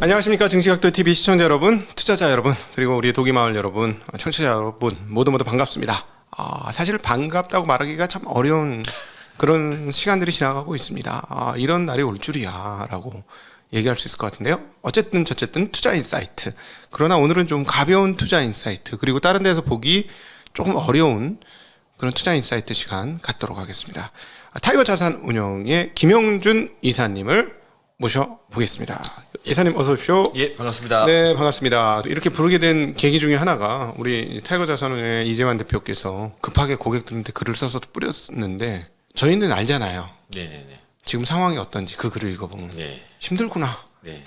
안녕하십니까. 증시각도TV 시청자 여러분, 투자자 여러분, 그리고 우리 도기마을 여러분, 청취자 여러분 모두 반갑습니다. 사실 반갑다고 말하기가 참 어려운 그런 시간들이 지나가고 있습니다. 이런 날이 올 줄이야 라고 얘기할 수 있을 것 같은데요. 어쨌든 투자 인사이트, 그러나 오늘은 좀 가벼운 투자 인사이트, 그리고 다른 데서 보기 조금 어려운 그런 투자 인사이트 시간 갖도록 하겠습니다. 타이거 자산운용의 김영준 이사님을 모셔보겠습니다. 이사님 어서 오십시오. 예, 반갑습니다. 네, 반갑습니다. 이렇게 부르게 된 계기 중에 하나가 우리 타이거 자산운용의 이재환 대표께서 급하게 고객들한테 글을 써서 뿌렸는데 저희는 알잖아요. 네네네. 지금 상황이 어떤지 그 글을 읽어보면 네. 힘들구나. 네.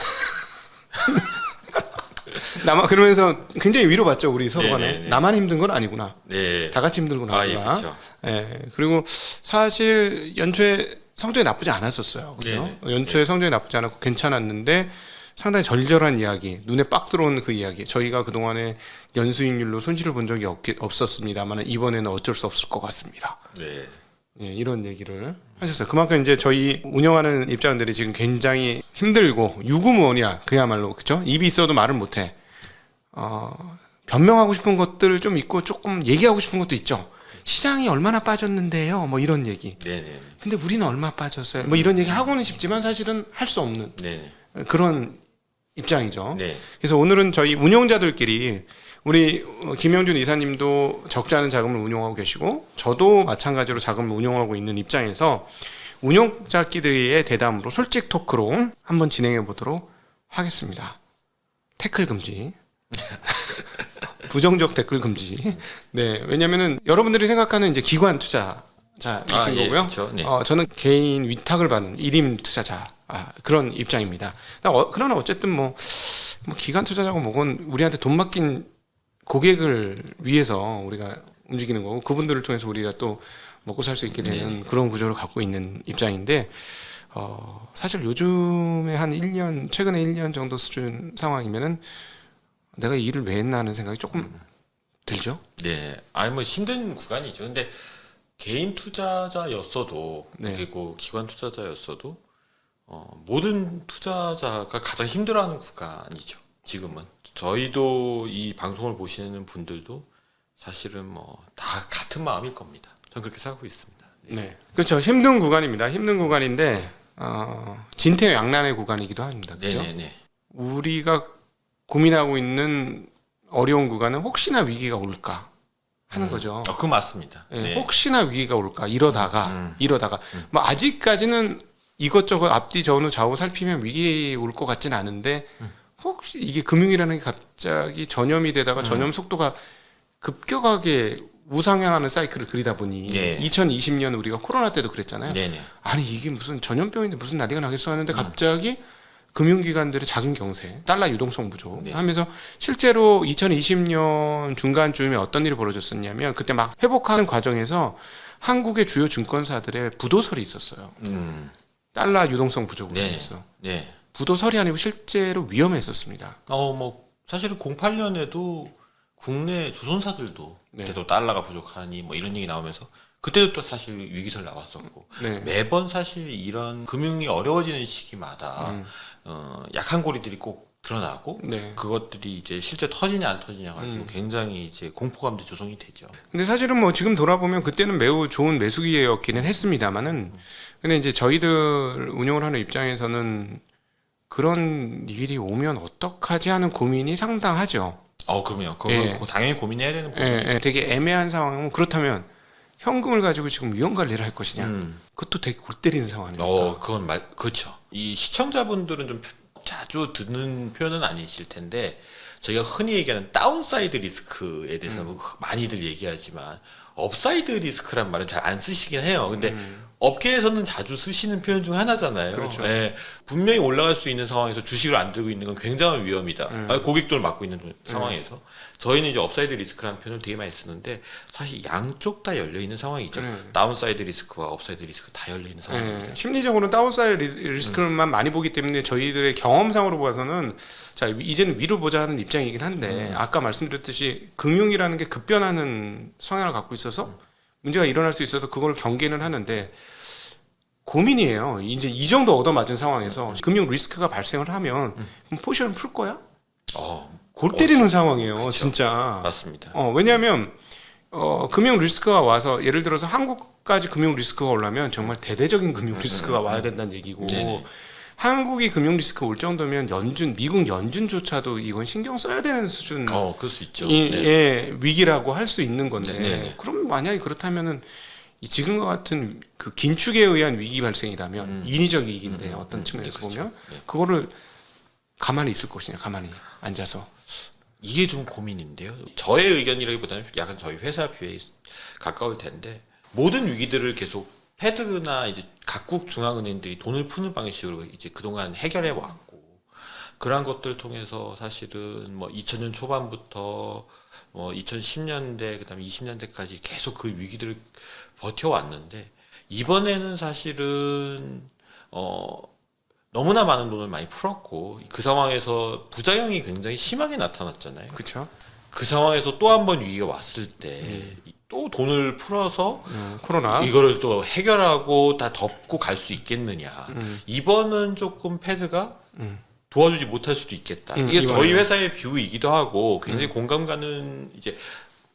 나만 그러면서 굉장히 위로받죠, 우리 서로 간에. 네네네. 나만 힘든 건 아니구나. 네. 다 같이 힘들구나. 예, 그렇죠. 예, 그리고 사실 연초에 성적이 나쁘지 않았었어요. 그렇죠? 연초에 성적이 나쁘지 않았고 괜찮았는데 상당히 절절한 이야기, 눈에 빡 들어오는 그 이야기. 저희가 그동안에 연수익률로 손실을 본 적이 없었습니다만 이번에는 어쩔 수 없을 것 같습니다. 네. 예, 이런 얘기를 하셨어요. 그만큼 이제 저희 운영하는 입장들이 지금 굉장히 힘들고 유구무원이야. 그야말로 그렇죠? 입이 있어도 말을 못해. 변명하고 싶은 것들 좀 있고 조금 얘기하고 싶은 것도 있죠. 시장이 얼마나 빠졌는데요. 뭐 이런 얘기. 네네. 근데 우리는 얼마 빠졌어요. 뭐 이런 얘기 하고는 싶지만 사실은 할 수 없는 네네. 그런 입장이죠. 네. 그래서 오늘은 저희 운용자들끼리 우리 김영준 이사님도 적지 않은 자금을 운용하고 계시고 저도 마찬가지로 자금을 운용하고 있는 입장에서 운용자끼리의 대담으로 솔직 토크로 한번 진행해 보도록 하겠습니다. 태클 금지. 부정적 댓글 금지. 네, 왜냐면은 여러분들이 생각하는 이제 기관 투자자이신 예, 거고요. 그렇죠. 네. 저는 개인 위탁을 받는 일임 투자자 그런 입장입니다. 그러나 어쨌든 뭐 기관 투자자고 뭐건 우리한테 돈 맡긴 고객을 위해서 우리가 움직이는 거고 그분들을 통해서 우리가 또 먹고 살 수 있게 되는 그런 구조를 갖고 있는 입장인데 사실 요즘에 한 1년 최근에 1년 정도 수준 상황이면은 내가 이 일을 왜 했나 하는 생각이 조금 들죠. 네. 아니 뭐 힘든 구간이죠. 근데 개인 투자자였어도 네. 그리고 기관 투자자였어도 모든 투자자가 가장 힘들어하는 구간이죠. 지금은 저희도 이 방송을 보시는 분들도 사실은 뭐 다 같은 마음일 겁니다. 저는 그렇게 생각하고 있습니다. 네, 그렇죠. 힘든 구간입니다. 힘든 구간인데 진퇴양난의 구간이기도 합니다. 그렇죠? 네네네. 우리가 고민하고 있는 어려운 구간은 혹시나 위기가 올까 하는 거죠. 그 맞습니다. 네, 네. 혹시나 위기가 올까 이러다가 뭐 아직까지는 이것저것 앞뒤 전후 좌우 살피면 위기 올 것 같지는 않은데 혹시 이게 금융이라는 게 갑자기 전염이 되다가 전염 속도가 급격하게 우상향하는 사이클을 그리다 보니 2020년 우리가 코로나 때도 그랬잖아요. 네네. 아니 이게 무슨 전염병인데 무슨 난리가 나겠어 하는데 갑자기 금융기관들의 작은 경세, 달러 유동성 부족 하면서 실제로 2020년 중간쯤에 어떤 일이 벌어졌었냐면 그때 막 회복하는 과정에서 한국의 주요 증권사들의 부도설이 있었어요. 달러 유동성 부족으로 인해서. 네. 부도설이 아니고 실제로 위험했었습니다. 뭐 사실은 08년에도 국내 조선사들도 그때도 달러가 부족하니 뭐 이런 얘기 나오면서 그때도 또 사실 위기설 나왔었고 매번 사실 이런 금융이 어려워지는 시기마다 약한 고리들이 꼭 드러나고 그것들이 이제 실제 터지냐 안 터지냐 가지고 굉장히 이제 공포감도 조성이 되죠. 근데 사실은 뭐 지금 돌아보면 그때는 매우 좋은 매수기회였기는 했습니다만은 근데 이제 저희들 운영을 하는 입장에서는 그런 일이 오면 어떡하지 하는 고민이 상당하죠. 그럼요. 그건 당연히 고민해야 되는 부분이에요. 되게 애매한 상황이면 그렇다면 현금을 가지고 지금 위험 관리를 할 것이냐. 그것도 되게 골 때리는 상황이니까. 그건 그렇죠. 이 시청자분들은 좀 자주 듣는 표현은 아니실 텐데 저희가 흔히 얘기하는 다운사이드 리스크에 대해서 많이들 얘기하지만 업사이드 리스크란 말은 잘 안 쓰시긴 해요. 근데 업계에서는 자주 쓰시는 표현 중 하나잖아요. 그렇죠. 분명히 올라갈 수 있는 상황에서 주식을 안 들고 있는 건 굉장한 위험이다. 고객돈을 맡고 있는 상황에서 저희는 이제 업사이드 리스크라는 표현을 되게 많이 쓰는데 사실 양쪽 다 열려 있는 상황이죠. 다운사이드 리스크와 업사이드 리스크 다 열려 있는 상황입니다. 심리적으로는 다운사이드 리스크만 많이 보기 때문에 저희들의 경험상으로 봐서는 자 이제는 위로 보자 하는 입장이긴 한데 아까 말씀드렸듯이 금융이라는 게 급변하는 성향을 갖고 있어서 문제가 일어날 수 있어서 그걸 경계는 하는데 고민이에요. 이제 이 정도 얻어맞은 상황에서 금융 리스크가 발생을 하면 그럼 포지션 풀 거야? 골 때리는 상황이에요, 그쵸. 진짜. 맞습니다. 왜냐하면 금융 리스크가 와서 예를 들어서 한국까지 금융 리스크가 오려면 정말 대대적인 금융 리스크가 와야 된다는 얘기고 네네. 한국이 금융 리스크 올 정도면 미국 연준조차도 이건 신경 써야 되는 수준 그럴 수 있죠. 의 위기라고 할 수 있는 건데 네네. 그럼 만약에 그렇다면은 이 지금과 같은 그 긴축에 의한 위기 발생이라면 인위적 위기인데 어떤 측면에서 그렇죠. 보면 네. 그거를 가만히 있을 것이냐 가만히 앉아서 이게 좀 고민인데요. 저의 의견이라기보다는 약간 저희 회사 뷰에 가까울 텐데 모든 위기들을 계속 패드나 이제 각국 중앙은행들이 돈을 푸는 방식으로 이제 그동안 해결해 왔고 그러한 것들을 통해서 사실은 뭐 2000년 초반부터 뭐 2010년대 그다음에 20년대까지 계속 그 위기들을 버텨왔는데 이번에는 사실은 너무나 많은 돈을 많이 풀었고 그 상황에서 부작용이 굉장히 심하게 나타났잖아요. 그렇죠. 그 상황에서 또 한 번 위기가 왔을 때 또 돈을 풀어서 코로나 이거를 또 해결하고 다 덮고 갈 수 있겠느냐. 이번은 조금 패드가 도와주지 못할 수도 있겠다. 이게 저희 회사의 뷰이기도 하고 굉장히 공감 가는 이제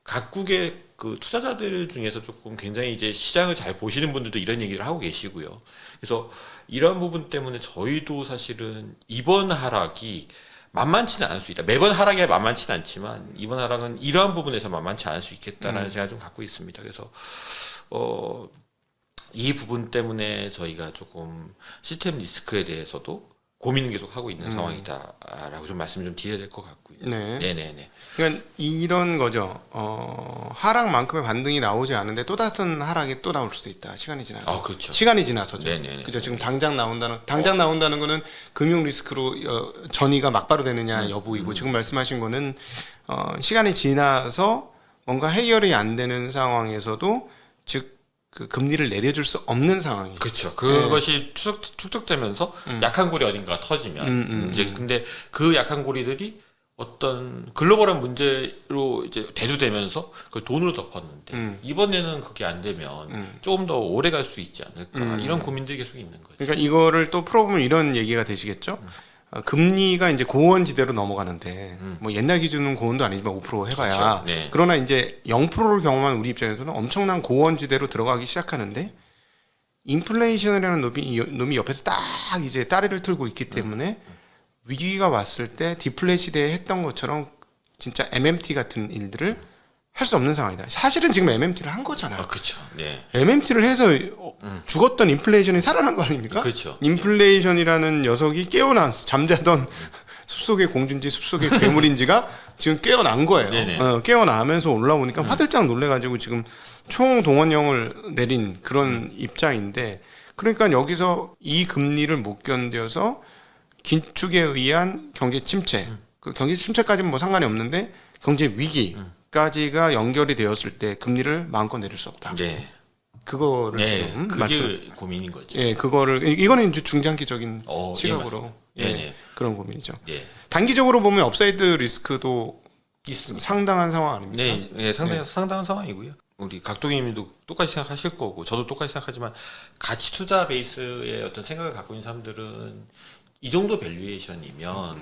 각국의 그 투자자들 중에서 조금 굉장히 이제 시장을 잘 보시는 분들도 이런 얘기를 하고 계시고요. 그래서 이런 부분 때문에 저희도 사실은 이번 하락이 만만치는 않을 수 있다. 매번 하락이 만만치는 않지만 이번 하락은 이러한 부분에서 만만치 않을 수 있겠다라는 생각을 좀 갖고 있습니다. 그래서 이 부분 때문에 저희가 조금 시스템 리스크에 대해서도 고민을 계속 하고 있는 상황이다라고 좀 말씀 좀 드려야 될 것 같고요. 네네네. 그러니까 이런 거죠. 하락만큼의 반등이 나오지 않는데 또 다른 하락이 또 나올 수도 있다. 시간이 지나서. 그렇죠. 시간이 지나서죠. 네네네. 그죠. 지금 당장 나온다는 거는 금융 리스크로 전이가 막바로 되느냐 여부이고 지금 말씀하신 거는 시간이 지나서 뭔가 해결이 안 되는 상황에서도 즉 그 금리를 내려줄 수 없는 상황이에요. 그렇죠. 그것이 축적되면서 약한 고리 어딘가가 터지면 이제 근데 그 약한 고리들이 어떤 글로벌한 문제로 이제 대두되면서 그걸 돈으로 덮었는데 이번에는 그게 안 되면 조금 더 오래 갈 수 있지 않을까 이런 고민들이 계속 있는 거죠. 그러니까 이거를 또 풀어보면 이런 얘기가 되시겠죠. 금리가 이제 고원지대로 넘어가는데 뭐 옛날 기준은 고원도 아니지만 5% 해봐야 그렇죠. 네. 그러나 이제 0%를 경험한 우리 입장에서는 엄청난 고원지대로 들어가기 시작하는데 인플레이션이라는 놈이 옆에서 딱 이제 따리를 틀고 있기 때문에 위기가 왔을 때 디플레 시대에 했던 것처럼 진짜 MMT 같은 일들을 할 수 없는 상황이다. 사실은 지금 MMT를 한 거잖아요. 그렇죠. 네. MMT를 해서 죽었던 인플레이션이 살아난 거 아닙니까? 그렇죠. 인플레이션이라는 녀석이 깨어난 잠자던 숲속의 공주인지 숲속의 괴물인지가 지금 깨어난 거예요. 깨어나면서 올라오니까 화들짝 놀래가지고 지금 총동원령을 내린 그런 입장인데 그러니까 여기서 이 금리를 못 견뎌서 긴축에 의한 경제 침체 그 경제 침체까지는 뭐 상관이 없는데 경제 위기까지가 연결이 되었을 때 금리를 마음껏 내릴 수 없다. 네. 그거를 지금 그게 고민인 거죠. 그거를 이거는 이제 중장기적인 시각으로 네. 그런 고민이죠. 네. 단기적으로 보면 업사이드 리스크도 있습니다. 상당한 상황 아닙니까? 네, 상당한 상황이고요. 우리 각동님도 똑같이 생각하실 거고 저도 똑같이 생각하지만 가치 투자 베이스의 어떤 생각을 갖고 있는 사람들은 이 정도 밸류에이션이면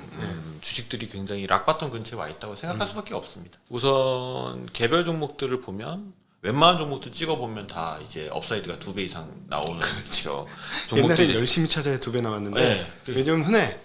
주식들이 굉장히 락바텀 근처에 와 있다고 생각할 수밖에 없습니다. 우선 개별 종목들을 보면 웬만한 종목들 찍어보면 다 이제 업사이드가 2배 이상 나오는 그렇죠. 옛날에 열심히 찾아야 2배 나왔는데 왜냐면 흔해.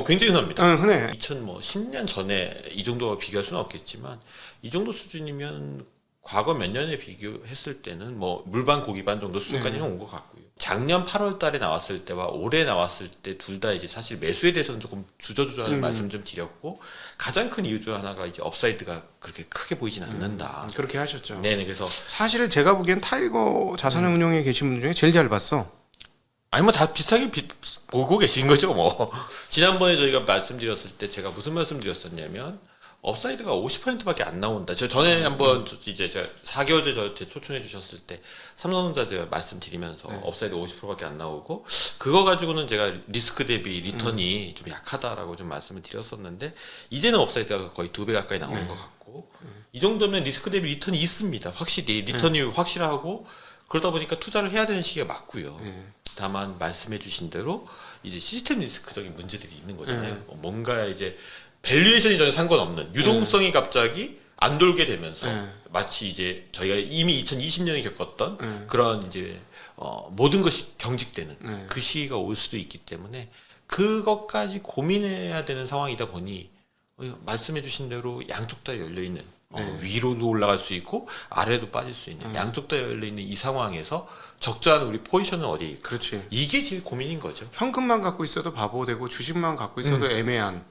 굉장히 흔합니다. 흔해. 2010년 전에 이 정도와 비교할 수는 없겠지만 이 정도 수준이면 과거 몇 년에 비교했을 때는 뭐 물반 고기반 정도 수준까지는 온 것 같고요. 작년 8월 달에 나왔을 때와 올해 나왔을 때 둘 다 이제 사실 매수에 대해서는 조금 주저주저하는 말씀 좀 드렸고 가장 큰 이유 중 하나가 이제 업사이드가 그렇게 크게 보이진 않는다. 그렇게 하셨죠. 네네. 그래서 사실 제가 보기엔 타이거 자산운용에 계신 분 중에 제일 잘 봤어. 아니 뭐 다 비슷하게 보고 계신 거죠 뭐. 지난번에 저희가 말씀드렸을 때 제가 무슨 말씀드렸었냐면 업사이드가 50%밖에 안 나온다. 제가 전에 한번 이제 제가 4개월 전에 저한테 초청해 주셨을 때 삼성전자 제가 말씀드리면서 업사이드 50%밖에 안 나오고 그거 가지고는 제가 리스크 대비 리턴이 좀 약하다라고 좀 말씀을 드렸었는데 이제는 업사이드가 거의 2배 가까이 나오는 것 같고 이 정도면 리스크 대비 리턴이 있습니다. 확실히 리턴이 확실하고 그러다 보니까 투자를 해야 되는 시기가 맞고요. 다만 말씀해주신 대로 이제 시스템 리스크적인 문제들이 있는 거잖아요. 뭔가 이제 밸류에이션이 전혀 상관없는 유동성이 갑자기 안 돌게 되면서 마치 이제 저희가 이미 2020년에 겪었던 그런 이제 모든 것이 경직되는 그 시기가 올 수도 있기 때문에 그것까지 고민해야 되는 상황이다 보니 말씀해주신 대로 양쪽 다 열려 있는 위로도 올라갈 수 있고 아래도 빠질 수 있는 양쪽 다 열려 있는 이 상황에서 적절한 우리 포지션은 어디에 있고 그렇지. 이게 제일 고민인 거죠. 현금만 갖고 있어도 바보 되고 주식만 갖고 있어도 애매한.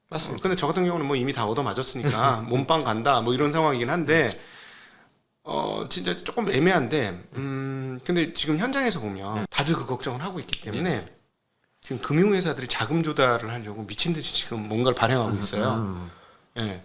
맞습니다. 근데 저 같은 경우는 뭐 이미 다 얻어 맞았으니까 몸빵 간다 뭐 이런 상황이긴 한데 진짜 조금 애매한데 근데 지금 현장에서 보면 다들 그 걱정을 하고 있기 때문에 지금 금융회사들이 자금 조달을 하려고 미친 듯이 지금 뭔가를 발행하고 있어요. 예.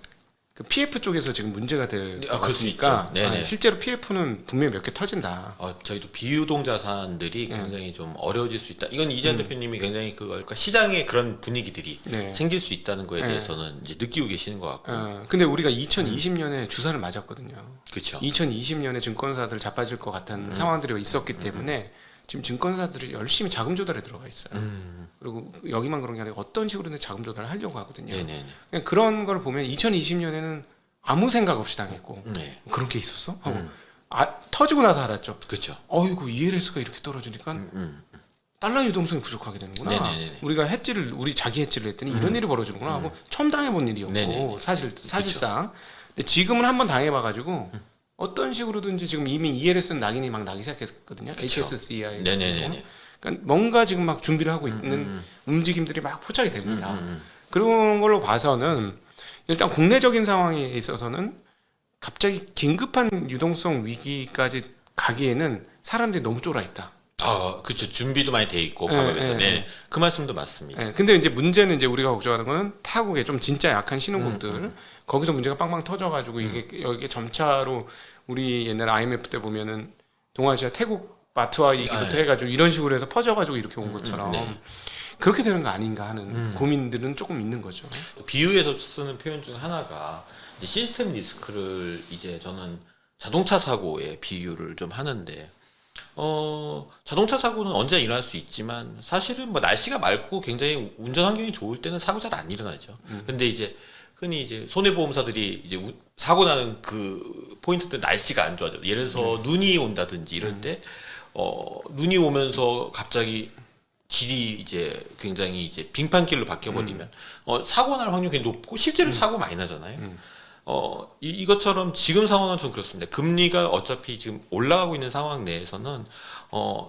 그 PF 쪽에서 지금 문제가 될 것 그럴 수 같으니까 있죠. 실제로 PF는 분명히 몇 개 터진다. 저희도 비유동 자산들이 굉장히 좀 어려워질 수 있다. 이건 이재현 대표님이 굉장히 그러니까 시장에 그런 분위기들이 생길 수 있다는 거에 대해서는 이제 느끼고 계시는 것 같고. 근데 우리가 2020년에 주사를 맞았거든요. 그렇죠. 2020년에 증권사들 자빠질 것 같은 상황들이 있었기 때문에 지금 증권사들이 열심히 자금 조달에 들어가 있어요. 그리고 여기만 그런 게 아니라 어떤 식으로든 자금 조달을 하려고 하거든요. 그냥 그런 걸 보면 2020년에는 아무 생각 없이 당했고 그런 게 있었어? 하고 터지고 나서 알았죠. 그렇죠. 어이구 ELS가 이렇게 떨어지니까 달러 유동성이 부족하게 되는구나. 우리가 우리 자기 해지를 했더니 이런 일이 벌어지는구나 하고 처음 당해본 일이었고 사실상. 근데 지금은 한번 당해봐가지고 어떤 식으로든지 지금 이미 ELS는 낙인이 막 나기 시작했거든요. 그쵸. HSCI. 네네네네. 그러니까 뭔가 지금 막 준비를 하고 있는 움직임들이 막 포착이 됩니다. 그런 걸로 봐서는 일단 국내적인 상황에 있어서는 갑자기 긴급한 유동성 위기까지 가기에는 사람들이 너무 쫄아 있다. 그렇죠. 준비도 많이 돼 있고 방법에서. 그 말씀도 맞습니다. 근데 이제 문제는 이제 우리가 걱정하는 거는 타국에 좀 진짜 약한 신흥국들 거기서 문제가 빵빵 터져가지고 이게 여기에 점차로 우리 옛날 IMF 때 보면은 동아시아 태국 마트와 이기부터 해가지고 이런 식으로 해서 퍼져가지고 이렇게 온 것처럼 그렇게 되는 거 아닌가 하는 고민들은 조금 있는 거죠. 비유에서 쓰는 표현 중 하나가 이제 시스템 리스크를 이제 저는 자동차 사고에 비유를 좀 하는데 자동차 사고는 언제나 일어날 수 있지만 사실은 뭐 날씨가 맑고 굉장히 운전 환경이 좋을 때는 사고 잘 안 일어나죠. 근데 이제 흔히 이제 손해보험사들이 이제 사고 나는 그 포인트들 날씨가 안 좋아져. 예를 들어서 눈이 온다든지 이럴 때 눈이 오면서 갑자기 길이 이제 굉장히 이제 빙판길로 바뀌어버리면 사고 날 확률이 굉장히 높고 실제로 사고 많이 나잖아요. 이것처럼 지금 상황은 좀 그렇습니다. 금리가 어차피 지금 올라가고 있는 상황 내에서는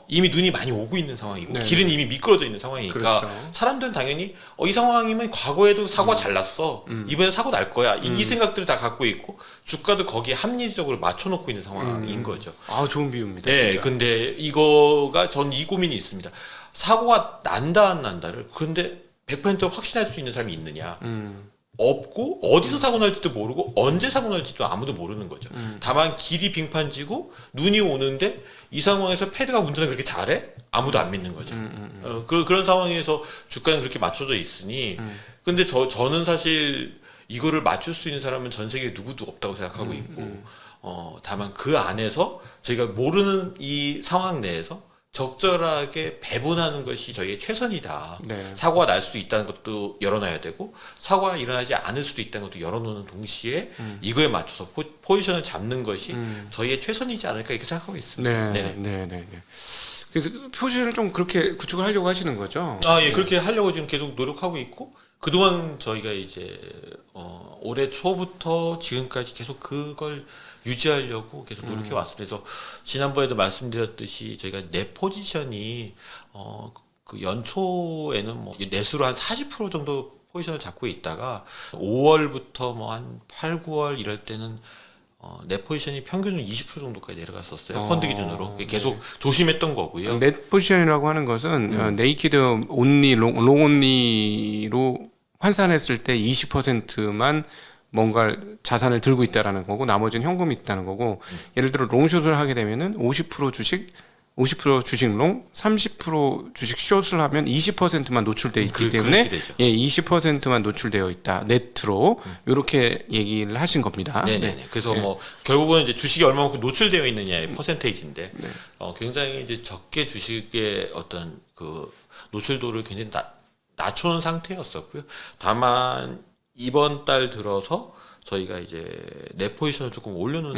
이미 눈이 많이 오고 있는 상황이고 길은 이미 미끄러져 있는 상황이니까 사람들은 당연히 이 상황이면 과거에도 사고가 잘 났어. 이번에 사고 날 거야. 이 생각들을 다 갖고 있고 주가도 거기에 합리적으로 맞춰놓고 있는 상황인 거죠. 좋은 비유입니다. 네, 진짜. 근데 이거가 전 이 고민이 있습니다. 사고가 난다 안 난다를 근데 100% 확신할 수 있는 사람이 있느냐? 없고 어디서 사고 날지도 모르고 언제 사고 날지도 아무도 모르는 거죠. 다만 길이 빙판지고 눈이 오는데 이 상황에서 패드가 운전을 그렇게 잘해? 아무도 안 믿는 거죠. 그런 상황에서 주가는 그렇게 맞춰져 있으니 근데 저는 사실 이거를 맞출 수 있는 사람은 전 세계에 누구도 없다고 생각하고 있고 다만 그 안에서 저희가 모르는 이 상황 내에서 적절하게 배분하는 것이 저희의 최선이다. 사고가 날 수도 있다는 것도 열어놔야 되고 사고가 일어나지 않을 수도 있다는 것도 열어놓는 동시에 이거에 맞춰서 포지션을 잡는 것이 저희의 최선이지 않을까 이렇게 생각하고 있습니다. 네. 그래서 표시를 좀 그렇게 구축을 하려고 하시는 거죠? 예, 그렇게 하려고 지금 계속 노력하고 있고 그동안 저희가 이제 올해 초부터 지금까지 계속 그걸 유지하려고 계속 노력해 왔습니다. 그래서 지난번에도 말씀드렸듯이 저희가 내 포지션이 그 연초에는 뭐 내수로 한 40% 정도 포지션을 잡고 있다가 5월부터 뭐 한 8, 9월 이럴 때는 내 포지션이 평균은 20% 정도까지 내려갔었어요. 펀드 기준으로 계속 조심했던 거고요. 넷 포지션이라고 하는 것은 네이키드 온리 롱 온리로 환산했을 때 20%만 뭔가 자산을 들고 있다라는 거고 나머지는 현금이 있다는 거고 예를 들어 롱숏을 하게 되면은 50% 주식, 50% 주식 롱, 30% 주식 숏을 하면 20%만 노출돼 있기 때문에 되죠. 예, 20%만 노출되어 있다. 네트로 이렇게 얘기를 하신 겁니다. 네네. 네. 그래서 네. 뭐 결국은 이제 주식이 얼마만큼 노출되어 있느냐의 퍼센테이지인데 굉장히 이제 적게 주식의 어떤 그 노출도를 굉장히 낮춰놓은 상태였었고요. 다만 이번 달 들어서 저희가 이제 내 포지션을 조금 올려놓은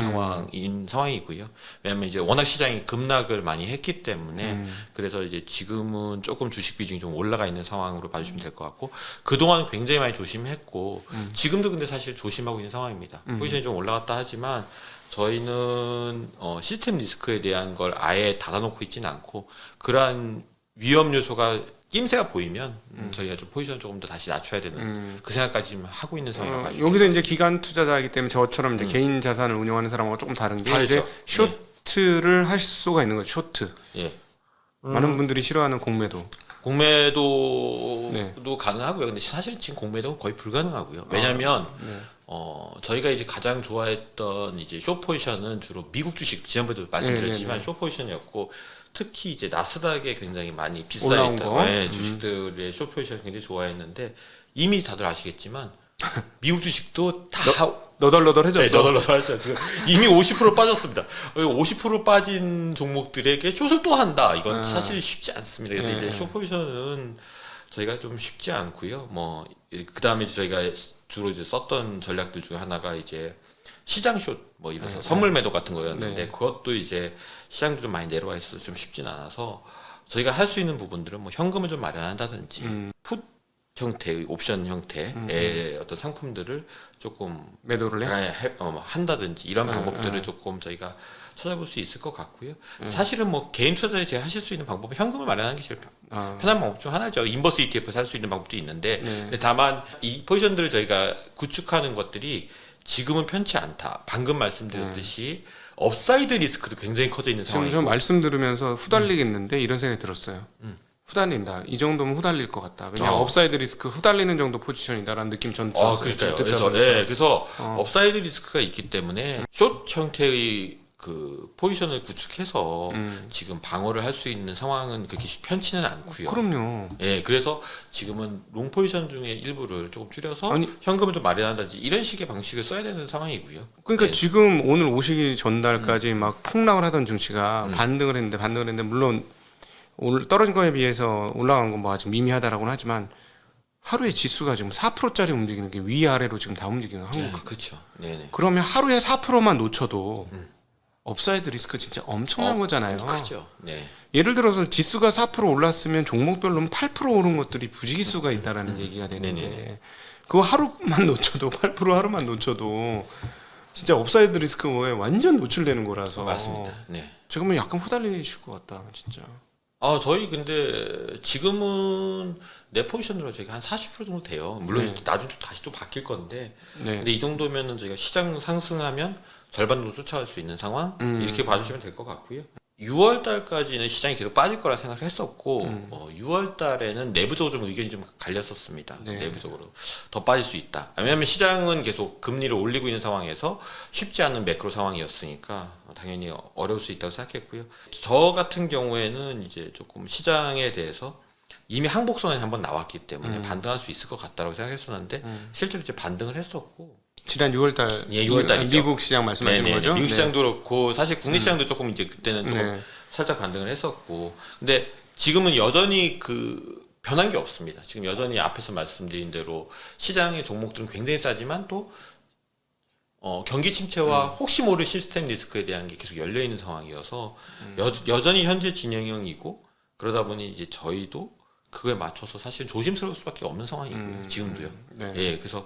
상황이고요. 왜냐하면 이제 워낙 시장이 급락을 많이 했기 때문에 그래서 이제 지금은 조금 주식 비중이 좀 올라가 있는 상황으로 봐주시면 될 것 같고 그동안 굉장히 많이 조심했고 지금도 근데 사실 조심하고 있는 상황입니다. 포지션이 좀 올라갔다 하지만 저희는 시스템 리스크에 대한 걸 아예 닫아놓고 있지는 않고 그러한 위험 요소가 낌새가 보이면 저희가 좀 포지션을 조금 더 다시 낮춰야 되는 그 생각까지 지금 하고 있는 상황이라고 봐주시면 여기서 이제 기관 투자자이기 때문에 저처럼 이제 개인 자산을 운영하는 사람하고 조금 다른 게 다르죠. 이제 쇼트를 하실 수가 있는 거죠. 쇼트. 예. 많은 분들이 싫어하는 공매도. 공매도도 네. 가능하고요. 근데 사실 지금 공매도는 거의 불가능하고요. 왜냐하면 저희가 이제 가장 좋아했던 이제 숏 포지션은 주로 미국 주식 지난번에도 말씀드렸지만 숏 포지션이었고 특히 이제 나스닥에 굉장히 많이 올라온 비싸있던 거? 주식들의 숏 포지션을 굉장히 좋아했는데 이미 다들 아시겠지만 미국 주식도 다 너덜너덜해졌어. 네, 너덜너덜하죠. 지금 이미 50% 빠졌습니다. 50% 빠진 종목들에게 숏을 또 한다. 이건 사실 쉽지 않습니다. 그래서 이제 숏 포지션은 저희가 좀 쉽지 않고요. 뭐 그다음에 저희가 주로 이제 썼던 전략들 중에 하나가 이제 시장 숏, 뭐 이래서 선물 매도 같은 거였는데 그것도 이제 시장도 좀 많이 내려와 있어서 좀 쉽진 않아서 저희가 할 수 있는 부분들은 뭐 현금을 좀 마련한다든지 풋 형태의 옵션 형태의 어떤 상품들을 조금 매도를 해? 한다든지 이런 방법들을 조금 저희가 찾아볼 수 있을 것 같고요. 사실은 뭐 개인 투자에 제가 하실 수 있는 방법은 현금을 마련하는 게 제일 편한 방법 중 하나죠. 인버스 ETF 살 수 있는 방법도 있는데 근데 다만 이 포지션들을 저희가 구축하는 것들이 지금은 편치 않다. 방금 말씀드렸듯이 업사이드 리스크도 굉장히 커져 있는 지금 상황이고 저 말씀 들으면서 후달리겠는데 이런 생각이 들었어요. 후달린다. 이 정도면 후달릴 것 같다. 그냥 업사이드 리스크 후달리는 정도 포지션이다라는 느낌 전 들었어요. 그러니까요. 그래서 업사이드 리스크가 있기 때문에 숏 형태의 그 포지션을 구축해서 지금 방어를 할 수 있는 상황은 그렇게 편치는 않고요. 그럼요. 예, 그래서 지금은 롱 포지션 중에 일부를 조금 줄여서 현금을 좀 마련한다든지 이런 식의 방식을 써야 되는 상황이고요. 그러니까 지금 오늘 오시기 전달까지 막 폭락을 하던 증시가 반등을 했는데 물론 떨어진 거에 비해서 올라간 건 뭐 아직 미미하다라고는 하지만 하루에 지수가 지금 4%짜리 움직이는 게 위아래로 지금 다 움직이는 한국. 그렇죠. 네네. 그러면 하루에 4%만 놓쳐도 업사이드 리스크 진짜 엄청난 거잖아요. 그렇죠. 네. 예를 들어서 지수가 4% 올랐으면 종목별로는 8% 오른 것들이 부지기수가 있다라는 얘기가 되는데 그거 하루만 놓쳐도 8% 하루만 놓쳐도 진짜 업사이드 리스크에 완전 노출되는 거라서 맞습니다. 네. 지금은 약간 후달리실 것 같다 진짜. 저희 근데 지금은 내 포지션으로 저희가 한 40% 정도 돼요. 물론 나중에 또 다시 또 바뀔 건데 근데 이 정도면은 저희가 시장 상승하면 절반 정도 쫓아갈 수 있는 상황 이렇게 봐주시면 될 것 같고요. 6월 달까지는 시장이 계속 빠질 거라 생각을 했었고 6월 달에는 내부적으로 좀 의견이 좀 갈렸었습니다. 내부적으로 더 빠질 수 있다. 왜냐하면 시장은 계속 금리를 올리고 있는 상황에서 쉽지 않은 매크로 상황이었으니까 당연히 어려울 수 있다고 생각했고요. 저 같은 경우에는 이제 조금 시장에 대해서 이미 항복선언이 한번 나왔기 때문에 반등할 수 있을 것 같다고 생각했었는데 실제로 이제 반등을 했었고 지난 6월달, 6월달이죠. 미국 시장 말씀하시는 거죠? 미국 시장도 그렇고 사실 국내 시장도 조금 이제 그때는 조금 살짝 반등을 했었고, 근데 지금은 여전히 그 변한 게 없습니다. 지금 여전히 앞에서 말씀드린 대로 시장의 종목들은 굉장히 싸지만 또 경기 침체와 혹시 모를 시스템 리스크에 대한 게 계속 열려 있는 상황이어서 여전히 현재 진행형이고 그러다 보니 이제 저희도 그거에 맞춰서 사실 조심스러울 수밖에 없는 상황이고요. 지금도요. 예, 그래서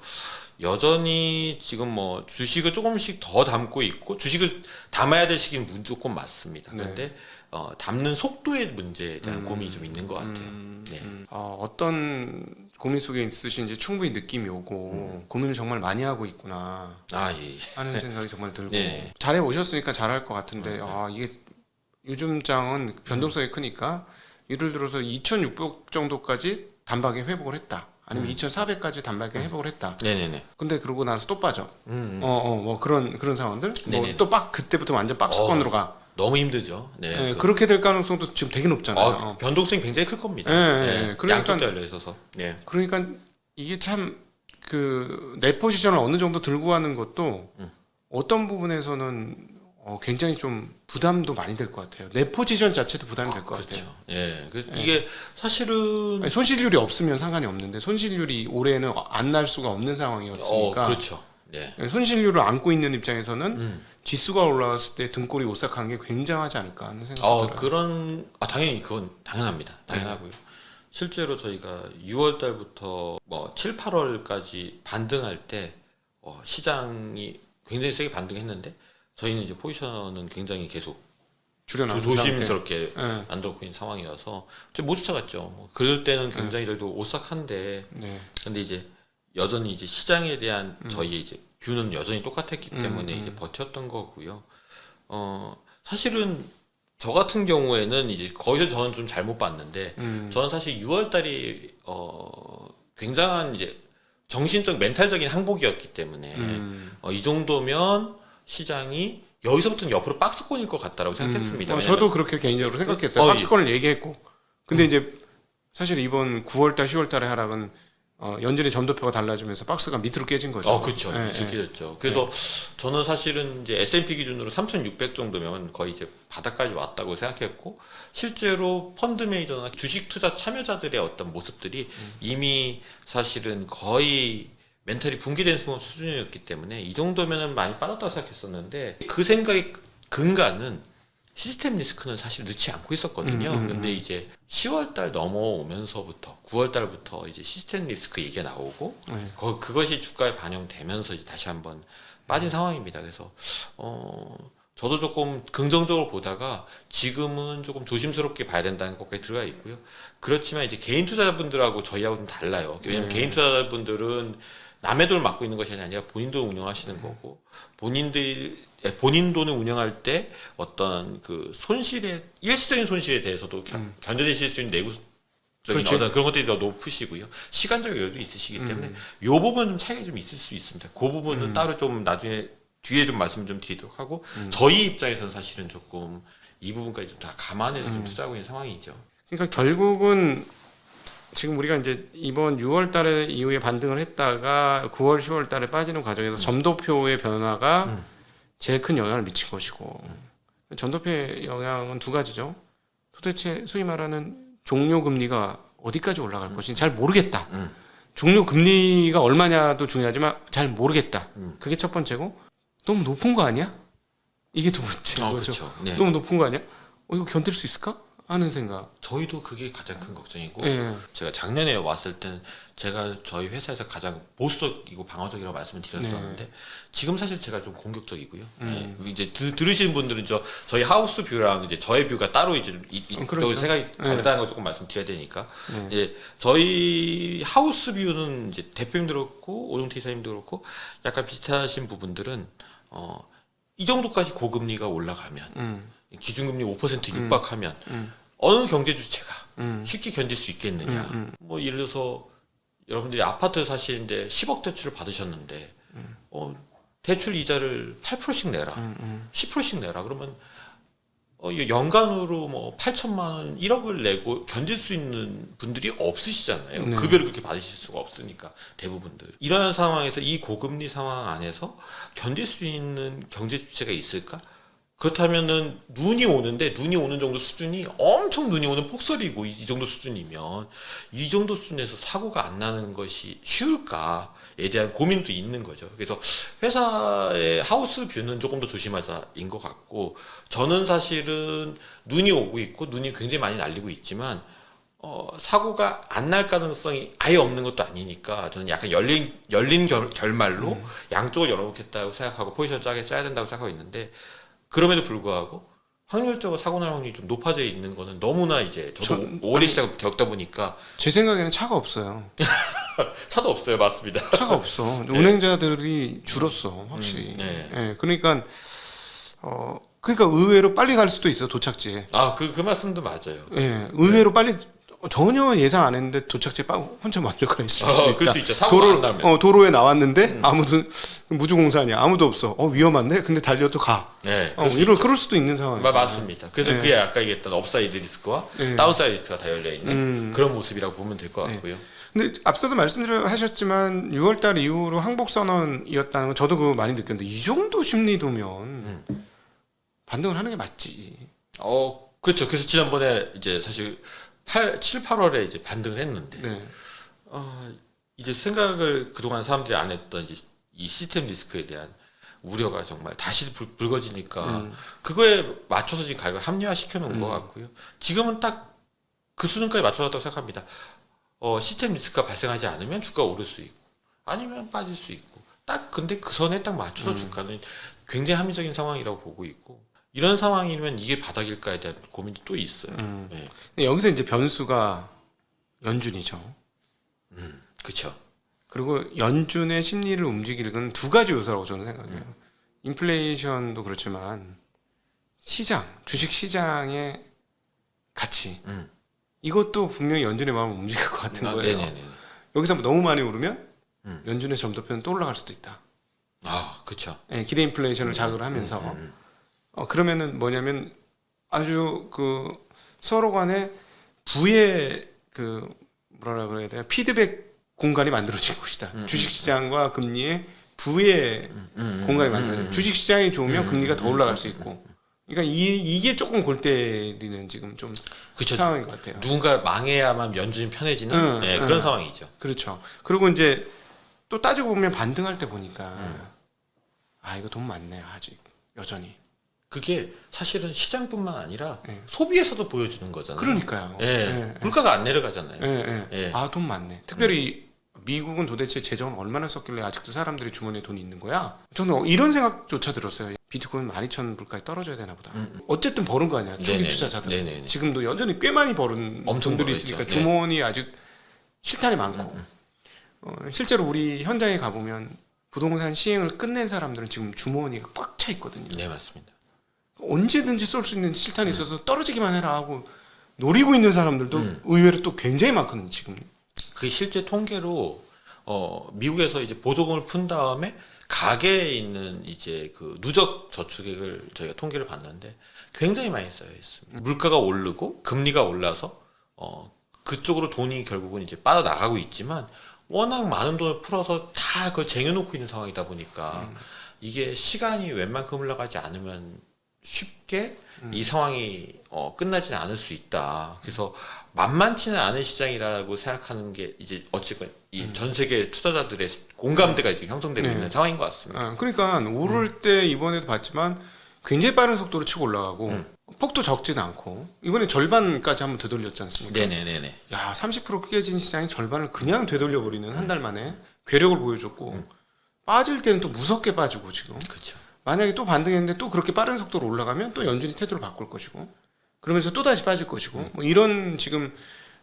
여전히 지금 뭐 주식을 조금씩 더 담고 있고 주식을 담아야 될 시기는 무조건 맞습니다. 그런데 담는 속도의 문제에 대한 고민이 좀 있는 것 같아요. 네. 어떤 고민 속에 있으신지 충분히 느낌이 오고 고민을 정말 많이 하고 있구나 하는 생각이 정말 들고 잘해 오셨으니까 잘할 것 같은데 이게 요즘 장은 변동성이 크니까 예를 들어서 2,600 정도까지 단박에 회복을 했다. 아니면 2,400까지 단박에 회복을 했다. 네네네. 근데 그러고 나서 또 빠져. 뭐 그런 상황들. 뭐 또 그때부터 완전 박스권으로 가. 너무 힘들죠. 네, 그렇게 될 가능성도 지금 되게 높잖아요. 변동성이 굉장히 클 겁니다. 그러니까, 양쪽 다 열려 있어서. 그러니까 이게 참 그 내 포지션을 어느 정도 들고 가는 것도 어떤 부분에서는 굉장히 좀 부담도 많이 될 것 같아요. 내 포지션 자체도 부담이 될 것 같아요. 그래서 이게 사실은 아니, 손실률이 없으면 상관이 없는데 손실률이 올해는 안 날 수가 없는 상황이었으니까. 그렇죠. 손실률을 안고 있는 입장에서는 지수가 올라왔을 때 등골이 오싹한 게 굉장하지 않을까 하는 생각이 들어요. 당연히 그건 당연합니다. 당연하고요. 실제로 저희가 6월 달부터 뭐 7, 8월까지 반등할 때 시장이 굉장히 세게 반등했는데 저희는 이제 포지션은 굉장히 계속 조심스럽게 만들고 있는 상황이어서 못 쫓아갔죠. 뭐 그럴 때는 굉장히 저희도 오싹한데 근데 이제 여전히 이제 시장에 대한 저희의 이제 뷰는 여전히 똑같았기 때문에 이제 버텼던 거고요. 사실은 저 같은 경우에는 이제 거기서 저는 좀 잘못 봤는데 저는 사실 6월 달이 굉장한 이제 정신적 멘탈적인 항복이었기 때문에 이 정도면 시장이 여기서부터는 옆으로 박스권일 것 같다라고 생각했습니다. 저도 그렇게 개인적으로 생각했어요. 박스권을 얘기했고 근데 이제 사실 이번 9월달 10월달의 하락은 연준의 점도표가 달라지면서 박스가 밑으로 깨진 거죠. 그렇죠. 밑으로 깨졌죠. 그래서 저는 사실은 이제 S&P 기준으로 3,600 정도면 거의 이제 바닥까지 왔다고 생각했고 실제로 펀드 매니저나 주식 투자 참여자들의 어떤 모습들이 이미 사실은 거의 멘탈이 붕괴된 수준이었기 때문에 이 정도면은 많이 빠졌다고 생각했었는데 그 생각의 근간은 시스템 리스크는 사실 넣지 않고 있었거든요. 근데 이제 10월달 넘어오면서부터 9월달부터 이제 시스템 리스크 얘기가 나오고 그것이 주가에 반영되면서 이제 다시 한번 빠진 상황입니다. 그래서 저도 조금 긍정적으로 보다가 지금은 조금 조심스럽게 봐야 된다는 것까지 들어가 있고요. 그렇지만 이제 개인 투자자분들하고 저희하고 좀 달라요. 왜냐하면 개인 투자자분들은 남의 돈을 맡고 있는 것이 아니라 본인 돈을 운영하시는 거고 본인 돈을 운영할 때 어떤 그 일시적인 손실에 대해서도 견뎌내실 수 있는 내구적인 어떤 그런 것들이 더 높으시고요. 시간적 여유도 있으시기 때문에 이 부분은 좀 차이가 좀 있을 수 있습니다. 그 부분은 따로 좀 나중에 뒤에 좀 말씀 좀 드리도록 하고 저희 입장에서는 사실은 조금 이 부분까지 좀 다 감안해서 좀 투자하고 있는 상황이죠. 그러니까 결국은 지금 우리가 이제 이번 6월 달에 이후에 반등을 했다가 9월, 10월 달에 빠지는 과정에서 점도표의 변화가 제일 큰 영향을 미친 것이고 점도표의 영향은 두 가지죠. 도대체 소위 말하는 종료 금리가 어디까지 올라갈 것인지 잘 모르겠다. 종료 금리가 얼마냐도 중요하지만 잘 모르겠다. 그게 첫 번째고 너무 높은 거 아니야? 이게 두 번째 거죠. 그렇죠. 네. 너무 높은 거 아니야? 이거 견딜 수 있을까? 하는 생각. 저희도 그게 가장 큰 걱정이고 제가 작년에 왔을 때는 제가 저희 회사에서 가장 보수적이고 방어적이라고 말씀을 드렸었는데 지금 사실 제가 좀 공격적이고요. 이제 들으시는 분들은 저희 하우스 뷰랑 이제 저의 뷰가 따로 이제 그렇죠. 생각이 다르다는 걸 조금 말씀드려야 되니까 이제 저희 하우스 뷰는 이제 대표님도 그렇고 오종태 이사님도 그렇고 약간 비슷하신 부분들은 이 정도까지 고금리가 올라가면 기준금리 5% 육박하면 어느 경제 주체가 쉽게 견딜 수 있겠느냐. 뭐 예를 들어서 여러분들이 아파트 사시는데 10억 대출을 받으셨는데 대출 이자를 8%씩 내라, 10%씩 내라. 그러면 연간으로 뭐 8천만 원, 1억을 내고 견딜 수 있는 분들이 없으시잖아요. 급여를 그렇게 받으실 수가 없으니까 대부분들. 이러한 상황에서 이 고금리 상황 안에서 견딜 수 있는 경제 주체가 있을까? 그렇다면은 눈이 오는 정도 수준이 엄청 눈이 오는 폭설이고 이 정도 수준이면 이 정도 수준에서 사고가 안 나는 것이 쉬울까에 대한 고민도 있는 거죠. 그래서 회사의 하우스 뷰는 조금 더 조심하자인 것 같고 저는 사실은 눈이 오고 있고 눈이 굉장히 많이 날리고 있지만 사고가 안 날 가능성이 아예 없는 것도 아니니까 저는 약간 열린 결말로 양쪽을 열어놓겠다고 생각하고 포지션 짜야 된다고 생각하고 있는데 그럼에도 불구하고 확률적으로 사고 날 확률이 좀 높아져 있는 거는 너무나 이제 저도 오래 시작을 겪다 보니까 제 생각에는 차가 없어요. 차도 없어요. 맞습니다. 차가 없어. 운행자들이 줄었어 확실히. 그러니까 그러니까 의외로 빨리 갈 수도 있어 도착지에. 그 말씀도 맞아요. 의외로 빨리 전혀 예상 안 했는데 도착지에 혼자 먼저 가 있을 수 있다. 그럴 수 있죠. 사고가 안 나면. 도로에 나왔는데 아무도 무주공사냐 아무도 없어. 위험한데 근데 달려도 가. 네, 그럴 수도 있는 상황. 맞습니다. 그래서 네. 그게 아까 얘기했던 업사이드 리스크와 네. 다운사이드 리스크가 다 열려 있는 그런 모습이라고 보면 될 것 같고요. 근데 앞서도 말씀하셨지만 6월달 이후로 항복 선언이었다는 건 저도 그거 많이 느꼈는데 이 정도 심리도면 반등을 하는 게 맞지. 그렇죠. 그래서 지난번에 이제 사실 7, 8월에 이제 반등을 했는데 네. 이제 생각을 그동안 사람들이 안 했던 이제 이 시스템 리스크에 대한 우려가 정말 다시 불거지니까 그거에 맞춰서 지금 가격을 합리화 시켜 놓은 것 같고요. 지금은 딱 그 수준까지 맞춰놨다고 생각합니다. 시스템 리스크가 발생하지 않으면 주가가 오를 수 있고 아니면 빠질 수 있고 딱 근데 그 선에 딱 맞춰서 주가는 굉장히 합리적인 상황이라고 보고 있고 이런 상황이면 이게 바닥일까에 대한 고민도 또 있어요. 네. 근데 여기서 이제 변수가 연준이죠. 그렇죠. 그리고 연준의 심리를 움직이는 건 두 가지 요소라고 저는 생각해요. 인플레이션도 그렇지만 시장, 주식 시장의 가치. 이것도 분명히 연준의 마음을 움직일 것 같은 거예요. 네네네. 여기서 너무 많이 오르면 연준의 점도표는 또 올라갈 수도 있다. 그렇죠. 네, 기대 인플레이션을 자극을 하면서 그러면은 뭐냐면 아주 그 서로 간에 부의 그 뭐라 그래야 돼요? 피드백 공간이 만들어진 것이다. 주식 시장과 금리의 부의 공간이 만들어진. 주식 시장이 좋으면 금리가 더 올라갈 수 있고. 그러니까 이게 조금 골 때리는 지금 좀 그쵸. 상황인 것 같아요. 누군가 망해야만 연준이 편해지는 그런 상황이죠. 그렇죠. 그리고 이제 또 따지고 보면 반등할 때 보니까 이거 돈 많네 아직 여전히. 그게 사실은 시장뿐만 아니라 소비에서도 보여주는 거잖아요. 그러니까요. 물가가 안 내려가잖아요. 돈 많네. 특별히 미국은 도대체 재정을 얼마나 썼길래 아직도 사람들이 주머니에 돈이 있는 거야? 저는 이런 생각조차 들었어요. 비트코인 12,000불까지 떨어져야 되나 보다. 어쨌든 버는 거 아니야. 초기 투자자들. 지금도 여전히 꽤 많이 버는 엄청 분들이 벌었죠. 있으니까 주머니에 아직 실탄이 많고 실제로 우리 현장에 가보면 부동산 시행을 끝낸 사람들은 지금 주머니가 꽉 차 있거든요. 네, 맞습니다. 언제든지 쏠 수 있는 실탄이 있어서 떨어지기만 해라 하고 노리고 있는 사람들도 의외로 또 굉장히 많거든요. 지금. 그 실제 통계로 미국에서 이제 보조금을 푼 다음에 가계에 있는 이제 그 누적 저축액을 저희가 통계를 봤는데 굉장히 많이 쌓여 있습니다. 물가가 오르고 금리가 올라서 그쪽으로 돈이 결국은 이제 빠져나가고 있지만 워낙 많은 돈을 풀어서 다 그걸 쟁여놓고 있는 상황이다 보니까 이게 시간이 웬만큼 흘러가지 않으면 쉽게 이 상황이 끝나지는 않을 수 있다. 그래서 만만치는 않은 시장이라고 생각하는 게 이제 어쨌건 이 전 세계 투자자들의 공감대가 이제 형성되고 있는 상황인 것 같습니다. 그러니까 오를 때 이번에도 봤지만 굉장히 빠른 속도로 치고 올라가고 폭도 적지는 않고 이번에 절반까지 한번 되돌렸지 않습니까? 네네네네. 야, 30% 깨진 시장이 절반을 그냥 되돌려 버리는 한 달 만에 괴력을 보여줬고 빠질 때는 또 무섭게 빠지고 지금. 그렇죠. 만약에 또 반등했는데 또 그렇게 빠른 속도로 올라가면 또 연준이 태도를 바꿀 것이고 그러면서 또 다시 빠질 것이고 뭐 이런 지금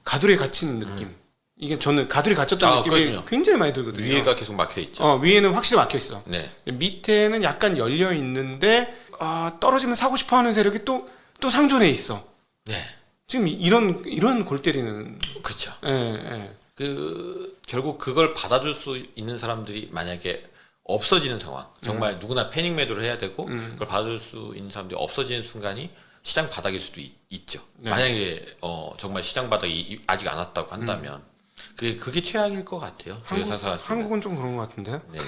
가두리에 갇힌 느낌. 이게 저는 가두리에 갇혔다는 느낌이 그렇군요. 굉장히 많이 들거든요. 위에가 계속 막혀 있죠. 위에는 확실히 막혀 있어. 네. 밑에는 약간 열려 있는데 떨어지면 사고 싶어 하는 세력이 또 상존해 있어. 네. 지금 이런 골 때리는. 그렇죠. 예. 그 결국 그걸 받아줄 수 있는 사람들이 만약에 없어지는 상황, 정말 누구나 패닉 매도를 해야 되고 그걸 받아줄 수 있는 사람들이 없어지는 순간이 시장 바닥일 수도 있죠. 네. 만약에 정말 시장 바닥이 아직 안 왔다고 한다면 그게 최악일 것 같아요. 저희가 상상했습니다. 한국은 좀 그런 것 같은데. 네.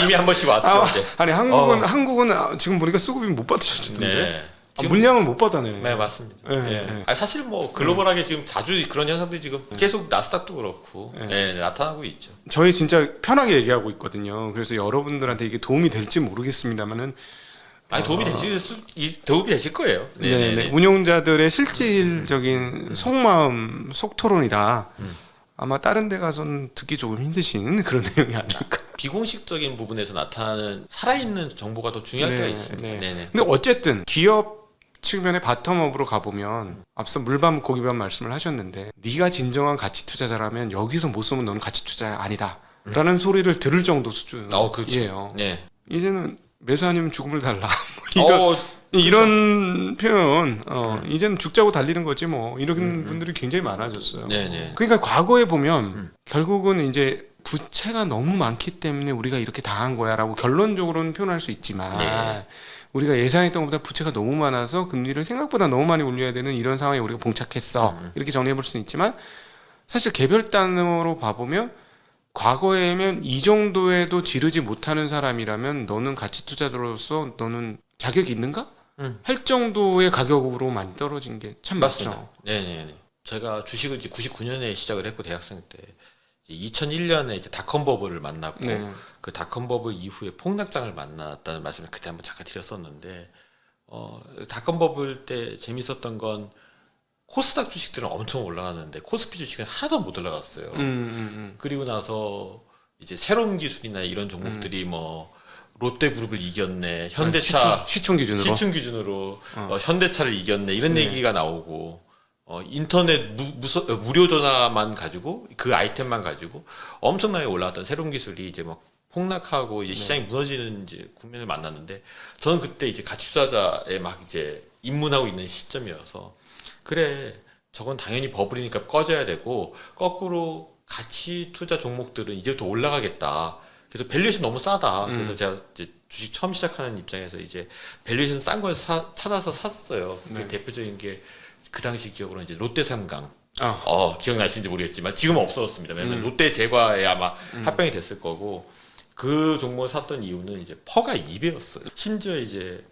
이미 한 번씩 왔죠. 네. 아니 한국은 지금 보니까 수급이 못 받으셨던데. 네. 물량은 못 받아내. 네, 맞습니다. 네. 사실 뭐 글로벌하게 지금 자주 그런 현상들이 지금 계속 나스닥도 그렇고 나타나고 있죠. 저희 진짜 편하게 얘기하고 있거든요. 그래서 여러분들한테 이게 도움이 될지 모르겠습니다만은 도움이 되실 거예요. 네. 운용자들의 실질적인 속마음, 속토론이다. 아마 다른 데 가서는 듣기 조금 힘드신 그런 내용이 아닐까. 비공식적인 부분에서 나타나는 살아있는 정보가 더 중요할 때가 있습니다. 네. 근데 어쨌든 기업 측면의 바텀업으로 가보면 앞서 물밤 고기밤 말씀을 하셨는데 네가 진정한 가치 투자자라면 여기서 못 쏘면 너는 가치 투자자 아니다 라는 소리를 들을 정도 수준이에요. 그렇죠. 네. 이제는 매수 아니면 죽음을 달라. 이런 표현 이제는 죽자고 달리는 거지 뭐 이런 분들이 굉장히 많아졌어요. 네네. 그러니까 과거에 보면 결국은 이제 부채가 너무 많기 때문에 우리가 이렇게 당한 거야라고 결론적으로는 표현할 수 있지만 네. 우리가 예상했던 것보다 부채가 너무 많아서 금리를 생각보다 너무 많이 올려야 되는 이런 상황에 우리가 봉착했어. 이렇게 정리해 볼 수는 있지만 사실 개별 단어로 봐보면 과거에면 이 정도에도 지르지 못하는 사람이라면 너는 가치 투자자로서 너는 자격이 있는가? 할 정도의 가격으로 많이 떨어진 게 참 맞습니다. 많죠. 네네네. 제가 주식을 이제 99년에 시작을 했고 대학생 때 2001년에 이제 닷컴 버블을 만났고 네. 그 닷컴 버블 이후에 폭락장을 만났다는 말씀을 그때 한번 잠깐 드렸었는데 닷컴 버블 때 재밌었던 건 코스닥 주식들은 엄청 올라갔는데 코스피 주식은 하나도 못 올라갔어요. 그리고 나서 이제 새로운 기술이나 이런 종목들이 뭐 롯데그룹을 이겼네, 현대차 시총 기준으로 현대차를 이겼네 이런 얘기가 나오고 인터넷 무료 전화만 가지고 그 아이템만 가지고 엄청나게 올라갔던 새로운 기술이 이제 막 폭락하고 이제 시장이 무너지는 이제 국면을 만났는데 저는 그때 이제 가치 투자자에 막 이제 입문하고 있는 시점이어서 그래 저건 당연히 버블이니까 꺼져야 되고 거꾸로 가치 투자 종목들은 이제부터 올라가겠다. 그래서 밸류에이션 너무 싸다. 그래서 제가 이제 주식 처음 시작하는 입장에서 이제 밸류에이션 싼 걸 찾아서 샀어요. 그 대표적인 게 그 당시 기억으로 이제 롯데삼강. 기억나시는지 모르겠지만 지금은 없어졌습니다. 왜냐면 롯데 제과에 아마 합병이 됐을 거고 그 종목을 샀던 이유는 이제 퍼가 2배였어요. 심지어 이제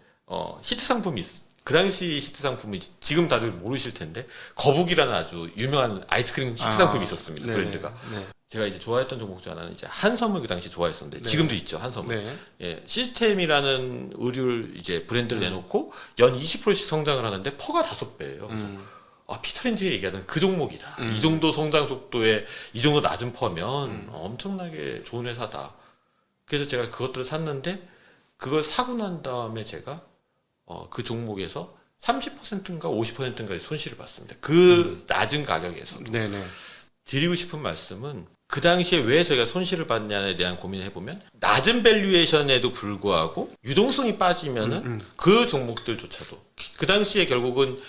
히트 상품이 그 당시 히트 상품이 지금 다들 모르실 텐데 거북이라는 아주 유명한 아이스크림 히트 상품이 있었습니다. 네네. 브랜드가. 네. 제가 이제 좋아했던 종목 중 하나는 이제 한섬을 그 당시 좋아했었는데 네. 지금도 있죠 한섬을. 네. 예, 시스템이라는 의류를 이제 브랜드를 내놓고 연 20%씩 성장을 하는데 퍼가 5배예요. 그래서 피터렌즈가 얘기하는 그 종목이다. 이 정도 성장 속도에 이 정도 낮은 퍼면 엄청나게 좋은 회사다. 그래서 제가 그것들을 샀는데 그걸 사고 난 다음에 제가 그 종목에서 30%인가 50%인가의 손실을 봤습니다. 그 낮은 가격에서. 네네. 드리고 싶은 말씀은 그 당시에 왜 저희가 손실을 받냐에 대한 고민을 해보면 낮은 밸류에이션에도 불구하고 유동성이 빠지면은 그 종목들조차도 그 당시에 결국은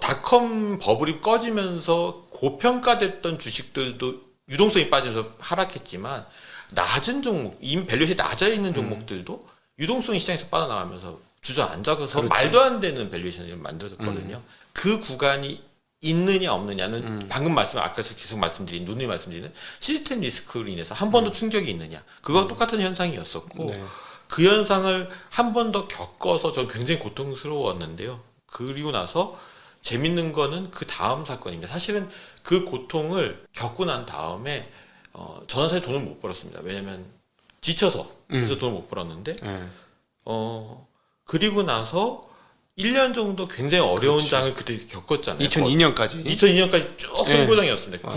닷컴 버블이 꺼지면서 고평가됐던 주식들도 유동성이 빠지면서 하락했지만 낮은 종목, 이미 밸류에이션이 낮아 있는 종목들도 유동성이 시장에서 빠져나가면서 주저앉아서 그렇죠. 말도 안 되는 밸류에이션이 만들어졌거든요. 그 구간이 있느냐 없느냐는 방금 아까 계속 말씀드린 누누이 말씀드리는 시스템 리스크로 인해서 한 번 더 충격이 있느냐 그거와 똑같은 현상이었었고 네. 그 현상을 한 번 더 겪어서 저는 굉장히 고통스러웠는데요. 그리고 나서 재밌는 거는 그 다음 사건입니다. 사실은 그 고통을 겪고 난 다음에 저는 사실 돈을 못 벌었습니다. 왜냐면 지쳐서 돈을 못 벌었는데 네. 그리고 나서 1년 정도 굉장히 어려운 그렇지. 장을 그때 겪었잖아요. 2002년까지 쭉 홍보장이었습니다.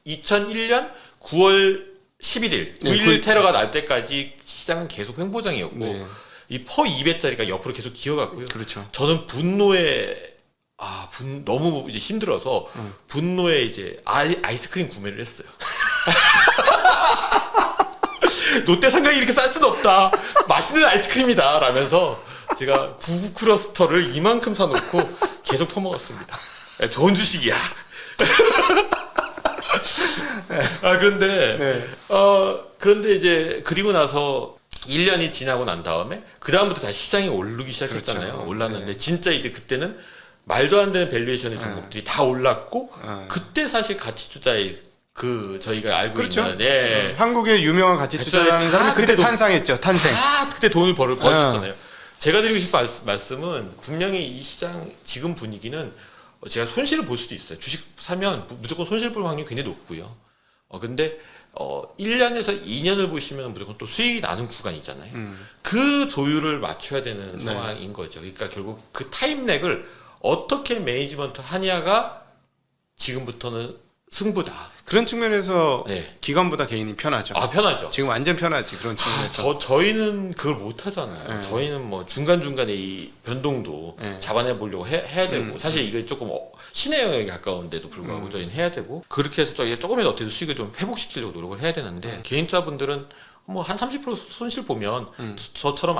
2001년 9월 11일 9.11 네, 테러가 날 때까지 시장은 계속 횡보장이었고 네. 이 퍼 200짜리가 옆으로 계속 기어갔고요. 그렇죠. 저는 분노에 너무 이제 힘들어서 분노에 이제 아이스크림 구매를 했어요. 롯데 삼강이 이렇게 쌀 수는 없다. 맛있는 아이스크림이다. 라면서 제가 구구 크러스터를 이만큼 사놓고 계속 퍼먹었습니다. 야, 좋은 주식이야. 그런데 그런데 이제 그리고 나서 1년이 지나고 난 다음에 그 다음부터 다시 시장이 오르기 시작했잖아요. 그렇죠. 올랐는데 진짜 이제 그때는 말도 안 되는 밸류에이션의 종목들이 다 올랐고 그때 사실 가치 투자의 저희가 알고 그렇죠. 있는 한국의 유명한 가치 투자자라는 사람이 그때 탄생했죠. 탄생. 그때 돈을 벌었잖아요. 제가 드리고 싶은 말씀은 분명히 이 시장 지금 분위기는 제가 손실을 볼 수도 있어요. 주식 사면 무조건 손실 볼 확률이 굉장히 높고요. 근데 1년에서 2년을 보시면 무조건 또 수익이 나는 구간이잖아요. 그 조율을 맞춰야 되는 상황인 거죠. 그러니까 결국 그 타임렉을 어떻게 매니지먼트 하냐가 지금부터는 승부다. 그런 측면에서 네. 기관보다 개인이 편하죠. 편하죠. 지금 완전 편하지 그런 측면에서. 저희는 그걸 못 하잖아요. 저희는 뭐 중간중간에 이 변동도 잡아내 보려고 해야 되고 사실 이게 조금 신의 영역에 가까운데도 불구하고 저희는 해야 되고 그렇게 해서 저희가 조금이라도 어떻게 수익을 좀 회복시키려고 노력을 해야 되는데 개인자분들은 뭐 한 30% 손실 보면 저처럼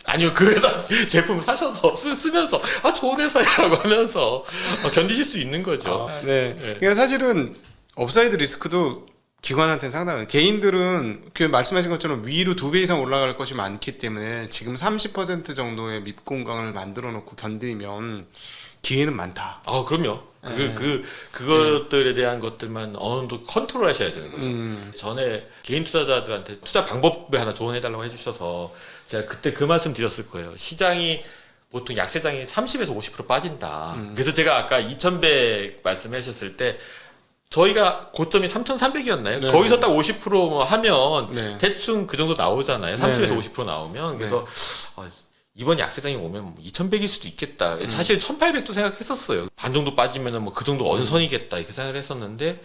아니요, 그 회사 제품 사셔서 쓰면서 좋은 회사야라고 하면서 견디실 수 있는 거죠. 네. 그러니까 사실은 업사이드 리스크도 기관한테는 상당한, 개인들은 그 말씀하신 것처럼 위로 2배 이상 올라갈 것이 많기 때문에 지금 30% 정도의 밑공강을 만들어 놓고 견디면 기회는 많다. 그럼요. 그것들에 대한 것들만 어느 정도 컨트롤 하셔야 되는 거죠. 전에 개인 투자자들한테 투자 방법을 하나 조언해달라고 해주셔서 제가 그때 그 말씀 드렸을 거예요. 시장이 보통 약세장이 30에서 50% 빠진다. 그래서 제가 아까 2100 말씀하셨을 때 저희가 고점이 3,300이었나요? 네. 거기서 딱 50% 하면 네. 대충 그 정도 나오잖아요. 30에서 네. 50% 나오면. 그래서 이번 약세장이 오면 2,100일 수도 있겠다. 사실 1,800도 생각했었어요. 반 정도 빠지면은 뭐 그 정도 어느 선이겠다 이렇게 생각을 했었는데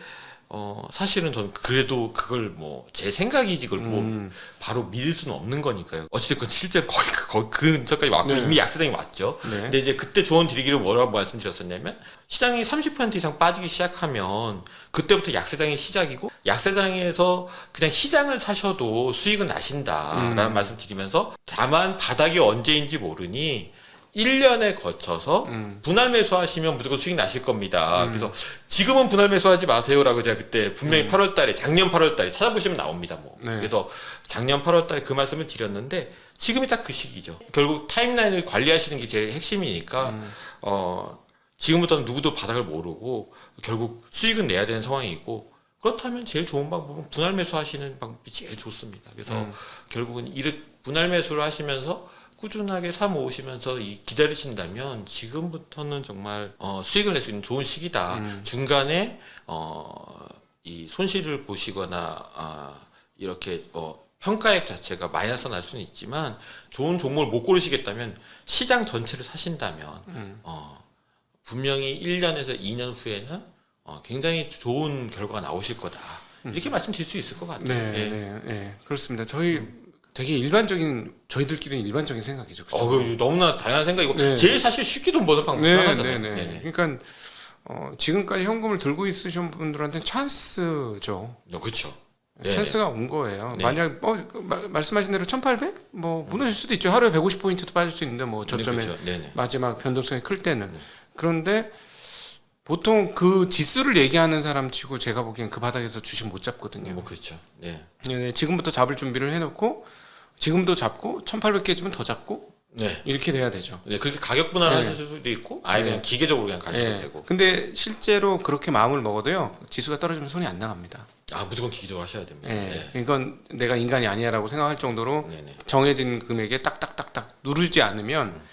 사실은 저는 그래도 그걸 뭐 제 생각이지 그걸 뭐 바로 믿을 수는 없는 거니까요. 어찌됐건 실제로 거의 그 근처까지 왔고 네. 이미 약세장이 왔죠. 네. 근데 이제 그때 조언 드리기를 뭐라고 말씀드렸었냐면 시장이 30% 이상 빠지기 시작하면 그때부터 약세장이 시작이고 약세장에서 그냥 시장을 사셔도 수익은 나신다라는 말씀 드리면서 다만 바닥이 언제인지 모르니 1년에 거쳐서 분할 매수하시면 무조건 수익 나실 겁니다. 그래서 지금은 분할 매수하지 마세요라고 제가 그때 분명히 8월 달에 작년 8월 달에 찾아보시면 나옵니다. 뭐. 네. 그래서 작년 8월 달에 그 말씀을 드렸는데 지금이 딱 그 시기죠. 결국 타임라인을 관리하시는 게 제일 핵심이니까 지금부터는 누구도 바닥을 모르고 결국 수익은 내야 되는 상황이고 그렇다면 제일 좋은 방법은 분할 매수하시는 방법이 제일 좋습니다. 그래서 결국은 분할 매수를 하시면서 꾸준하게 사 모으시면서 기다리신다면 지금부터는 정말 수익을 낼 수 있는 좋은 시기다. 중간에 이 손실을 보시거나 이렇게 평가액 자체가 마이너스 날 수는 있지만 좋은 종목을 못 고르시겠다면 시장 전체를 사신다면 분명히 1년에서 2년 후에는 굉장히 좋은 결과가 나오실 거다. 이렇게 말씀드릴 수 있을 것 같아요. 네, 예. 네. 그렇습니다. 되게 일반적인, 저희들끼리는 일반적인 생각이죠. 그렇죠? 그 너무나 다양한 생각이고 네. 제일 사실 쉽게 돈 버는 방법 중 하나잖아요. 네네. 그러니까 지금까지 현금을 들고 있으신 분들한테는 찬스죠. 그렇죠. 찬스가 온 거예요. 네. 만약 말씀하신 대로 1,800? 뭐 무너질 수도 있죠. 하루에 150포인트도 빠질 수 있는데 뭐 저점에 그렇죠. 네네. 마지막 변동성이 클 때는. 그런데 보통 그 지수를 얘기하는 사람 치고 제가 보기엔 그 바닥에서 주식 못 잡거든요. 뭐 그렇죠. 네. 네, 지금부터 잡을 준비를 해놓고 지금도 잡고 1,800 깨지면 더 잡고 네. 이렇게 돼야 되죠. 네, 그렇게 가격 분할을 네. 하실 수도 있고, 아예 그냥 기계적으로 그냥 가셔도 네. 되고. 근데 실제로 그렇게 마음을 먹어도요, 지수가 떨어지면 손이 안 나갑니다. 무조건 기계적으로 하셔야 됩니다. 네. 네. 이건 내가 인간이 아니야라고 생각할 정도로 네네. 정해진 금액에 딱딱딱딱 누르지 않으면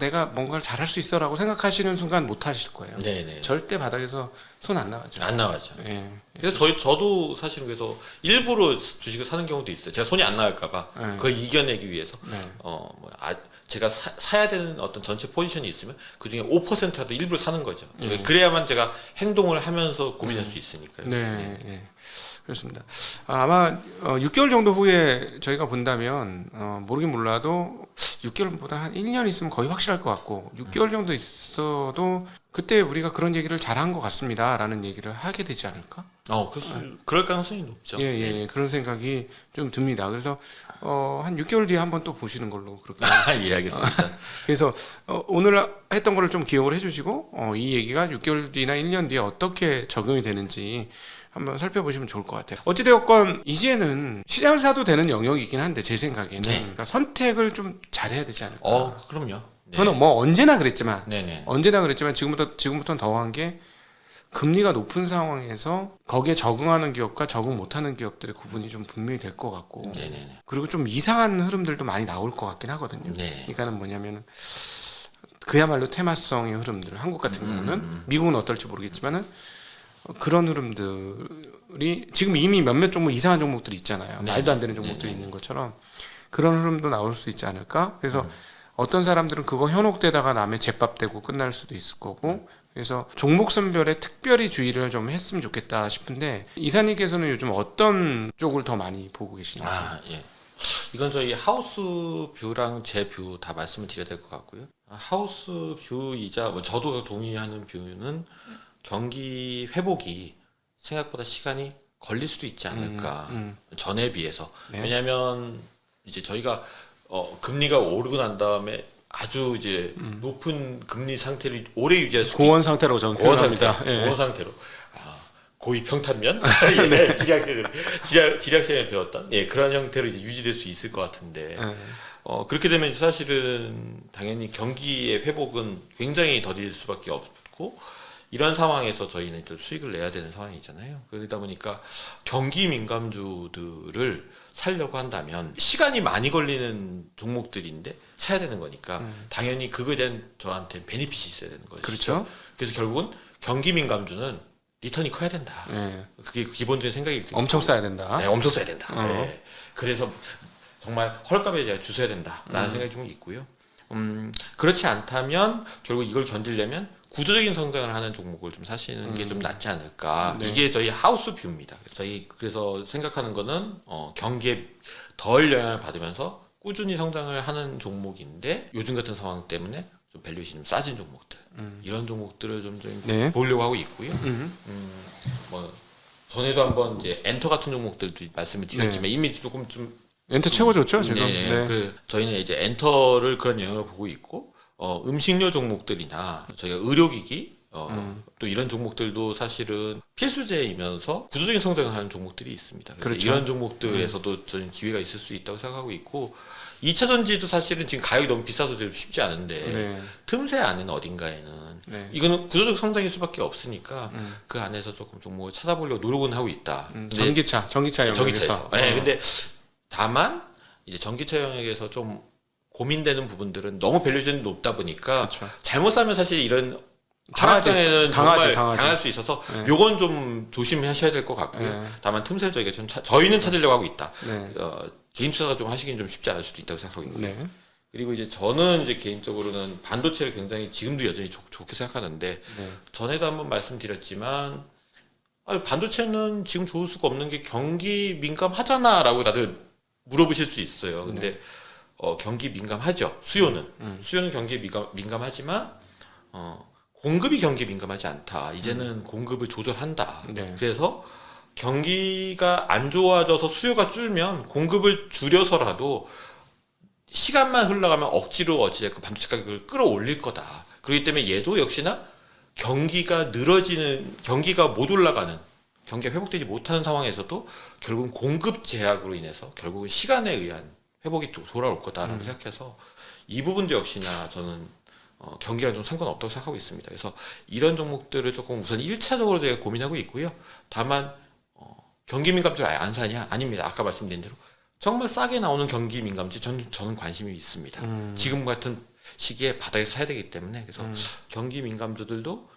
내가 뭔가를 잘할 수 있어라고 생각하시는 순간 못 하실 거예요. 네네. 절대 바닥에서 손 안 나가죠. 안 나가죠. 네. 그래서 저도 사실은 그래서 일부러 주식을 사는 경우도 있어요. 제가 손이 안 나갈까봐 네. 그걸 이겨내기 위해서. 네. 제가 사야 되는 어떤 전체 포지션이 있으면 그 중에 5%라도 일부러 사는 거죠. 그래야만 제가 행동을 하면서 고민할 수 있으니까요. 네. 네. 그렇습니다. 아마 6개월 정도 후에 저희가 본다면 모르긴 몰라도 6개월보다 한 1년 있으면 거의 확실할 것 같고 6개월 정도 있어도 그때 우리가 그런 얘기를 잘한 것 같습니다라는 얘기를 하게 되지 않을까? 그럴 가능성이 높죠. 예. 그런 생각이 좀 듭니다. 그래서 한 6개월 뒤에 한번 또 보시는 걸로 그렇게. 예, 알겠습니다. 그래서 오늘 했던 거를 좀 기억을 해주시고 이 얘기가 6개월 뒤나 1년 뒤에 어떻게 적용이 되는지 한번 살펴보시면 좋을 것 같아요. 어찌되었건 이제는 시장을 사도 되는 영역이긴 한데 제 생각에는 네. 그러니까 선택을 좀 잘해야 되지 않을까. 그럼요. 네. 그건 뭐 언제나 그랬지만 네네. 지금부터는 더한 게 금리가 높은 상황에서 거기에 적응하는 기업과 적응 못하는 기업들의 구분이 좀 분명히 될 것 같고 네네네. 그리고 좀 이상한 흐름들도 많이 나올 것 같긴 하거든요. 네. 그러니까는 뭐냐면 그야말로 테마성의 흐름들. 한국 같은 경우는 미국은 어떨지 모르겠지만은 그런 흐름들이 지금 이미 몇몇 종목 이상한 종목들이 있잖아요. 네. 말도 안 되는 종목들이 있는 것처럼 그런 흐름도 나올 수 있지 않을까? 그래서 어떤 사람들은 그거 현혹되다가 남의 제밥되고 끝날 수도 있을 거고 그래서 종목 선별에 특별히 주의를 좀 했으면 좋겠다 싶은데 이사님께서는 요즘 어떤 쪽을 더 많이 보고 계시는지? 예. 이건 저희 하우스 뷰랑 제 뷰 다 말씀을 드려야 될 것 같고요. 하우스 뷰이자 저도 동의하는 뷰는 경기 회복이 생각보다 시간이 걸릴 수도 있지 않을까. 전에 비해서. 네. 왜냐하면 이제 저희가 금리가 오르고 난 다음에 아주 이제 높은 금리 상태를 오래 유지할 수 고원 상태라고 저는 고원 상태, 표현합니다. 예. 고원 상태로 고위 평탄면 예, 지리학 시간에 배웠던 그런 형태로 이제 유지될 수 있을 것 같은데 그렇게 되면 사실은 당연히 경기의 회복은 굉장히 더딜 수밖에 없고 이런 상황에서 저희는 또 수익을 내야 되는 상황이잖아요. 그러다 보니까 경기 민감주들을 살려고 한다면 시간이 많이 걸리는 종목들인데 사야 되는 거니까 당연히 그거에 대한 저한테는 베니핏이 있어야 되는 거죠. 그렇죠. 그래서 결국은 경기 민감주는 리턴이 커야 된다. 네. 그게 기본적인 생각이 엄청 써야 된다. 네, 엄청 써야 된다. 네. 그래서 정말 헐값에 대해 주셔야 된다라는 생각이 좀 있고요. 그렇지 않다면 결국 이걸 견디려면 구조적인 성장을 하는 종목을 좀 사시는 게 좀 낫지 않을까. 네. 이게 저희 하우스 뷰입니다. 저희 그래서 생각하는 거는 경기에 덜 영향을 받으면서 꾸준히 성장을 하는 종목인데 요즘 같은 상황 때문에 좀 밸류에이션이 좀 싸진 종목들 이런 종목들을 좀 네. 보려고 하고 있고요. 뭐 전에도 한번 이제 엔터 같은 종목들도 말씀을 드렸지만 이미 조금 좀 엔터 최고 좋죠 지금. 네. 네. 그 저희는 이제 엔터를 그런 영향을 보고 있고 음식료 종목들이나 저희가 의료기기 또 이런 종목들도 사실은 필수제이면서 구조적인 성장을 하는 종목들이 있습니다. 그래서 그렇죠. 이런 종목들에서도 저는 기회가 있을 수 있다고 생각하고 있고 2차 전지도 사실은 지금 가격이 너무 비싸서 지금 쉽지 않은데 네. 틈새 안에는 어딘가에는 네. 이거는 구조적 성장일 수밖에 없으니까 그 안에서 조금 종목을 찾아보려고 노력은 하고 있다. 근데 전기차 영역에서. 전기차에서. 네, 근데 다만 이제 전기차 영역에서 좀 고민되는 부분들은 너무 밸류에이션이 높다 보니까 그렇죠. 잘못 사면 사실 이런 당하지. 하락장에는 정말 당하지. 당할 수 있어서 요건 좀 조심하셔야 될 것 같고요. 네. 다만 틈새 저희가 저희는 찾으려고 하고 있다. 네. 개인 투자가 좀 하시긴 좀 쉽지 않을 수도 있다고 생각하고 있고요. 네. 그리고 이제 저는 이제 개인적으로는 반도체를 굉장히 지금도 여전히 좋게 생각하는데 네. 전에도 한번 말씀드렸지만 반도체는 지금 좋을 수가 없는 게 경기 민감하잖아라고 다들 물어보실 수 있어요. 근데 경기 민감하죠. 수요는 경기에 민감하지만 공급이 경기에 민감하지 않다. 이제는 공급을 조절한다. 네. 그래서 경기가 안 좋아져서 수요가 줄면 공급을 줄여서라도 시간만 흘러가면 억지로 어찌됐건 반도체 가격을 끌어올릴 거다. 그렇기 때문에 얘도 역시나 경기가 못 올라가는, 경기가 회복되지 못하는 상황에서도 결국은 공급 제약으로 인해서 결국은 시간에 의한 회복이 돌아올 거다라고 생각해서 이 부분도 역시나 저는 경기랑 좀 상관없다고 생각하고 있습니다. 그래서 이런 종목들을 조금 우선 1차적으로 저희가 고민하고 있고요. 다만 경기 민감주를 아예 안 사냐? 아닙니다. 아까 말씀드린 대로 정말 싸게 나오는 경기 민감주 저는 관심이 있습니다. 지금 같은 시기에 바닥에서 사야 되기 때문에 그래서 경기 민감주들도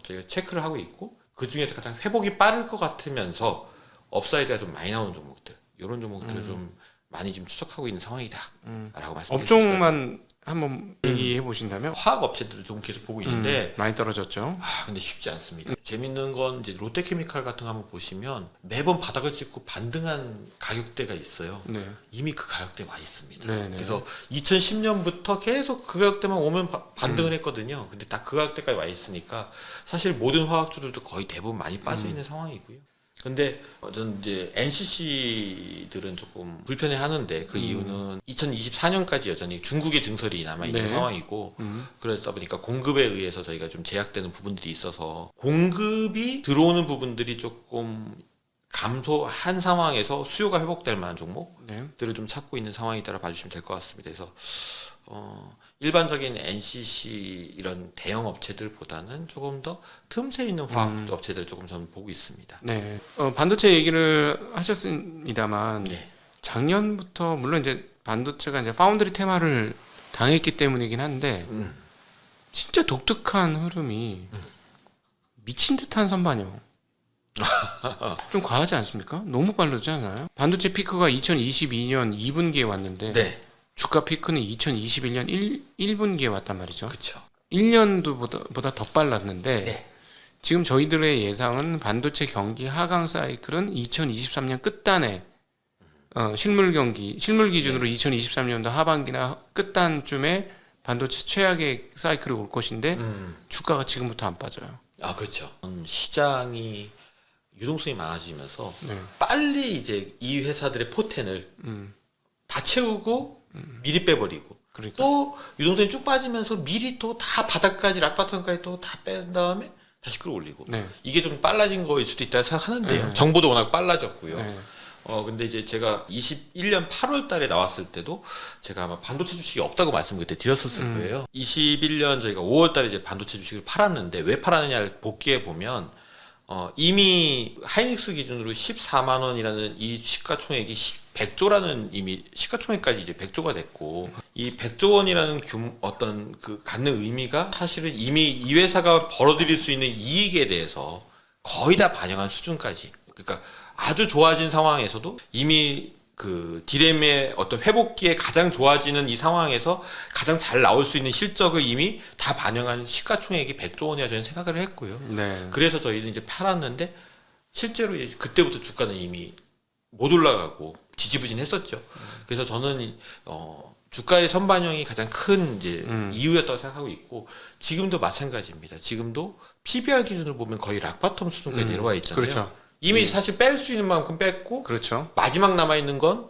저희가 체크를 하고 있고 그 중에서 가장 회복이 빠를 것 같으면서 업사이드가 좀 많이 나오는 종목들 이런 종목들을 좀 많이 지금 추적하고 있는 상황이다라고 말씀드릴 수 있을 것 같아요. 업종만 한번 얘기해 보신다면 화학 업체들을 좀 계속 보고 있는데 많이 떨어졌죠. 근데 쉽지 않습니다. 재밌는 건 이제 롯데케미칼 같은 거 한번 보시면 매번 바닥을 찍고 반등한 가격대가 있어요. 네. 이미 그 가격대에 와 있습니다. 네, 네. 그래서 2010년부터 계속 그 가격대만 오면 반등을 했거든요. 근데 딱 그 가격대까지 와 있으니까 사실 모든 화학주들도 거의 대부분 많이 빠져 있는 상황이고요. 근데 저는 이제 NCC들은 조금 불편해 하는데 그 이유는 2024년까지 여전히 중국의 증설이 남아 있는 네. 상황이고 그러다 보니까 공급에 의해서 저희가 좀 제약되는 부분들이 있어서 공급이 들어오는 부분들이 조금 감소한 상황에서 수요가 회복될 만한 종목들을 네. 좀 찾고 있는 상황이다라 봐주시면 될 것 같습니다. 그래서 일반적인 NCC 이런 대형 업체들보다는 조금 더 틈새 있는 화학 업체들 조금 저는 보고 있습니다. 네. 반도체 얘기를 하셨습니다만 네. 작년부터 물론 이제 반도체가 이제 파운드리 테마를 당했기 때문이긴 한데 진짜 독특한 흐름이 미친 듯한 선반영. 좀 과하지 않습니까? 너무 빠르지 않아요? 반도체 피크가 2022년 2분기에 왔는데 네, 주가 피크는 2021년 1분기에 왔단 말이죠. 그렇죠. 1년도보다 더 빨랐는데 네. 지금 저희들의 예상은 반도체 경기 하강 사이클은 2023년 끝단에 실물 기준으로 2023년도 하반기나 끝단쯤에 반도체 최악의 사이클이 올 것인데 주가가 지금부터 안 빠져요. 그렇죠. 시장이 유동성이 많아지면서 네. 빨리 이제 이 회사들의 포텐을 다 채우고 미리 빼버리고 그러니까. 또 유동성이 쭉 빠지면서 미리 또 다 바닥까지 락바텀까지 또 다 뺀 다음에 다시 끌어올리고 네. 이게 좀 빨라진 거일 수도 있다 생각하는데요. 네. 정보도 워낙 빨라졌고요. 네. 근데 이제 제가 21년 8월 달에 나왔을 때도 제가 아마 반도체 주식이 없다고 말씀 그때 드렸었을 거예요. 21년 저희가 5월 달에 이제 반도체 주식을 팔았는데 왜 팔았느냐를 복귀해 보면 이미 하이닉스 기준으로 14만 원이라는 이 시가총액이 100조라는 이미 시가총액까지 이제 100조가 됐고 이 100조 원이라는 어떤 그 갖는 의미가 사실은 이미 이 회사가 벌어들일 수 있는 이익에 대해서 거의 다 반영한 수준까지 그러니까 아주 좋아진 상황에서도 이미 그 디램의 어떤 회복기에 가장 좋아지는 이 상황에서 가장 잘 나올 수 있는 실적을 이미 다 반영한 시가총액이 100조 원이라 저는 생각을 했고요. 네. 그래서 저희는 이제 팔았는데 실제로 이제 그때부터 주가는 이미 못 올라가고 지지부진했었죠. 그래서 저는 주가의 선반영이 가장 큰 이제 이유였다고 생각하고 있고 지금도 마찬가지입니다. 지금도 PBR 기준으로 보면 거의 락바텀 수준까지 내려와 있잖아요. 그렇죠. 이미 사실 뺄 수 있는 만큼 뺐고 그렇죠. 마지막 남아있는 건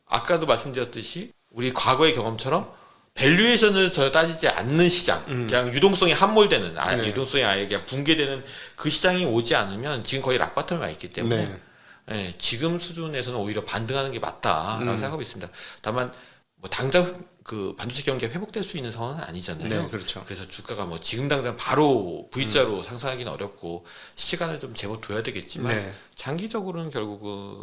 아까도 말씀드렸듯이 우리 과거의 경험처럼 밸류에이션을 전혀 따지지 않는 시장 그냥 유동성이 함몰되는 네. 유동성이 아예 그냥 붕괴되는 그 시장이 오지 않으면 지금 거의 락바텀에 와 있기 때문에 네. 예, 지금 수준에서는 오히려 반등하는 게 맞다라고 생각하고 있습니다. 다만 뭐 당장 그 반도체 경기가 회복될 수 있는 상황은 아니잖아요. 네, 그렇죠. 그래서 주가가 뭐 지금 당장 바로 V자로 상승하기는 어렵고 시간을 좀 제법 둬야 되겠지만 네. 장기적으로는 결국은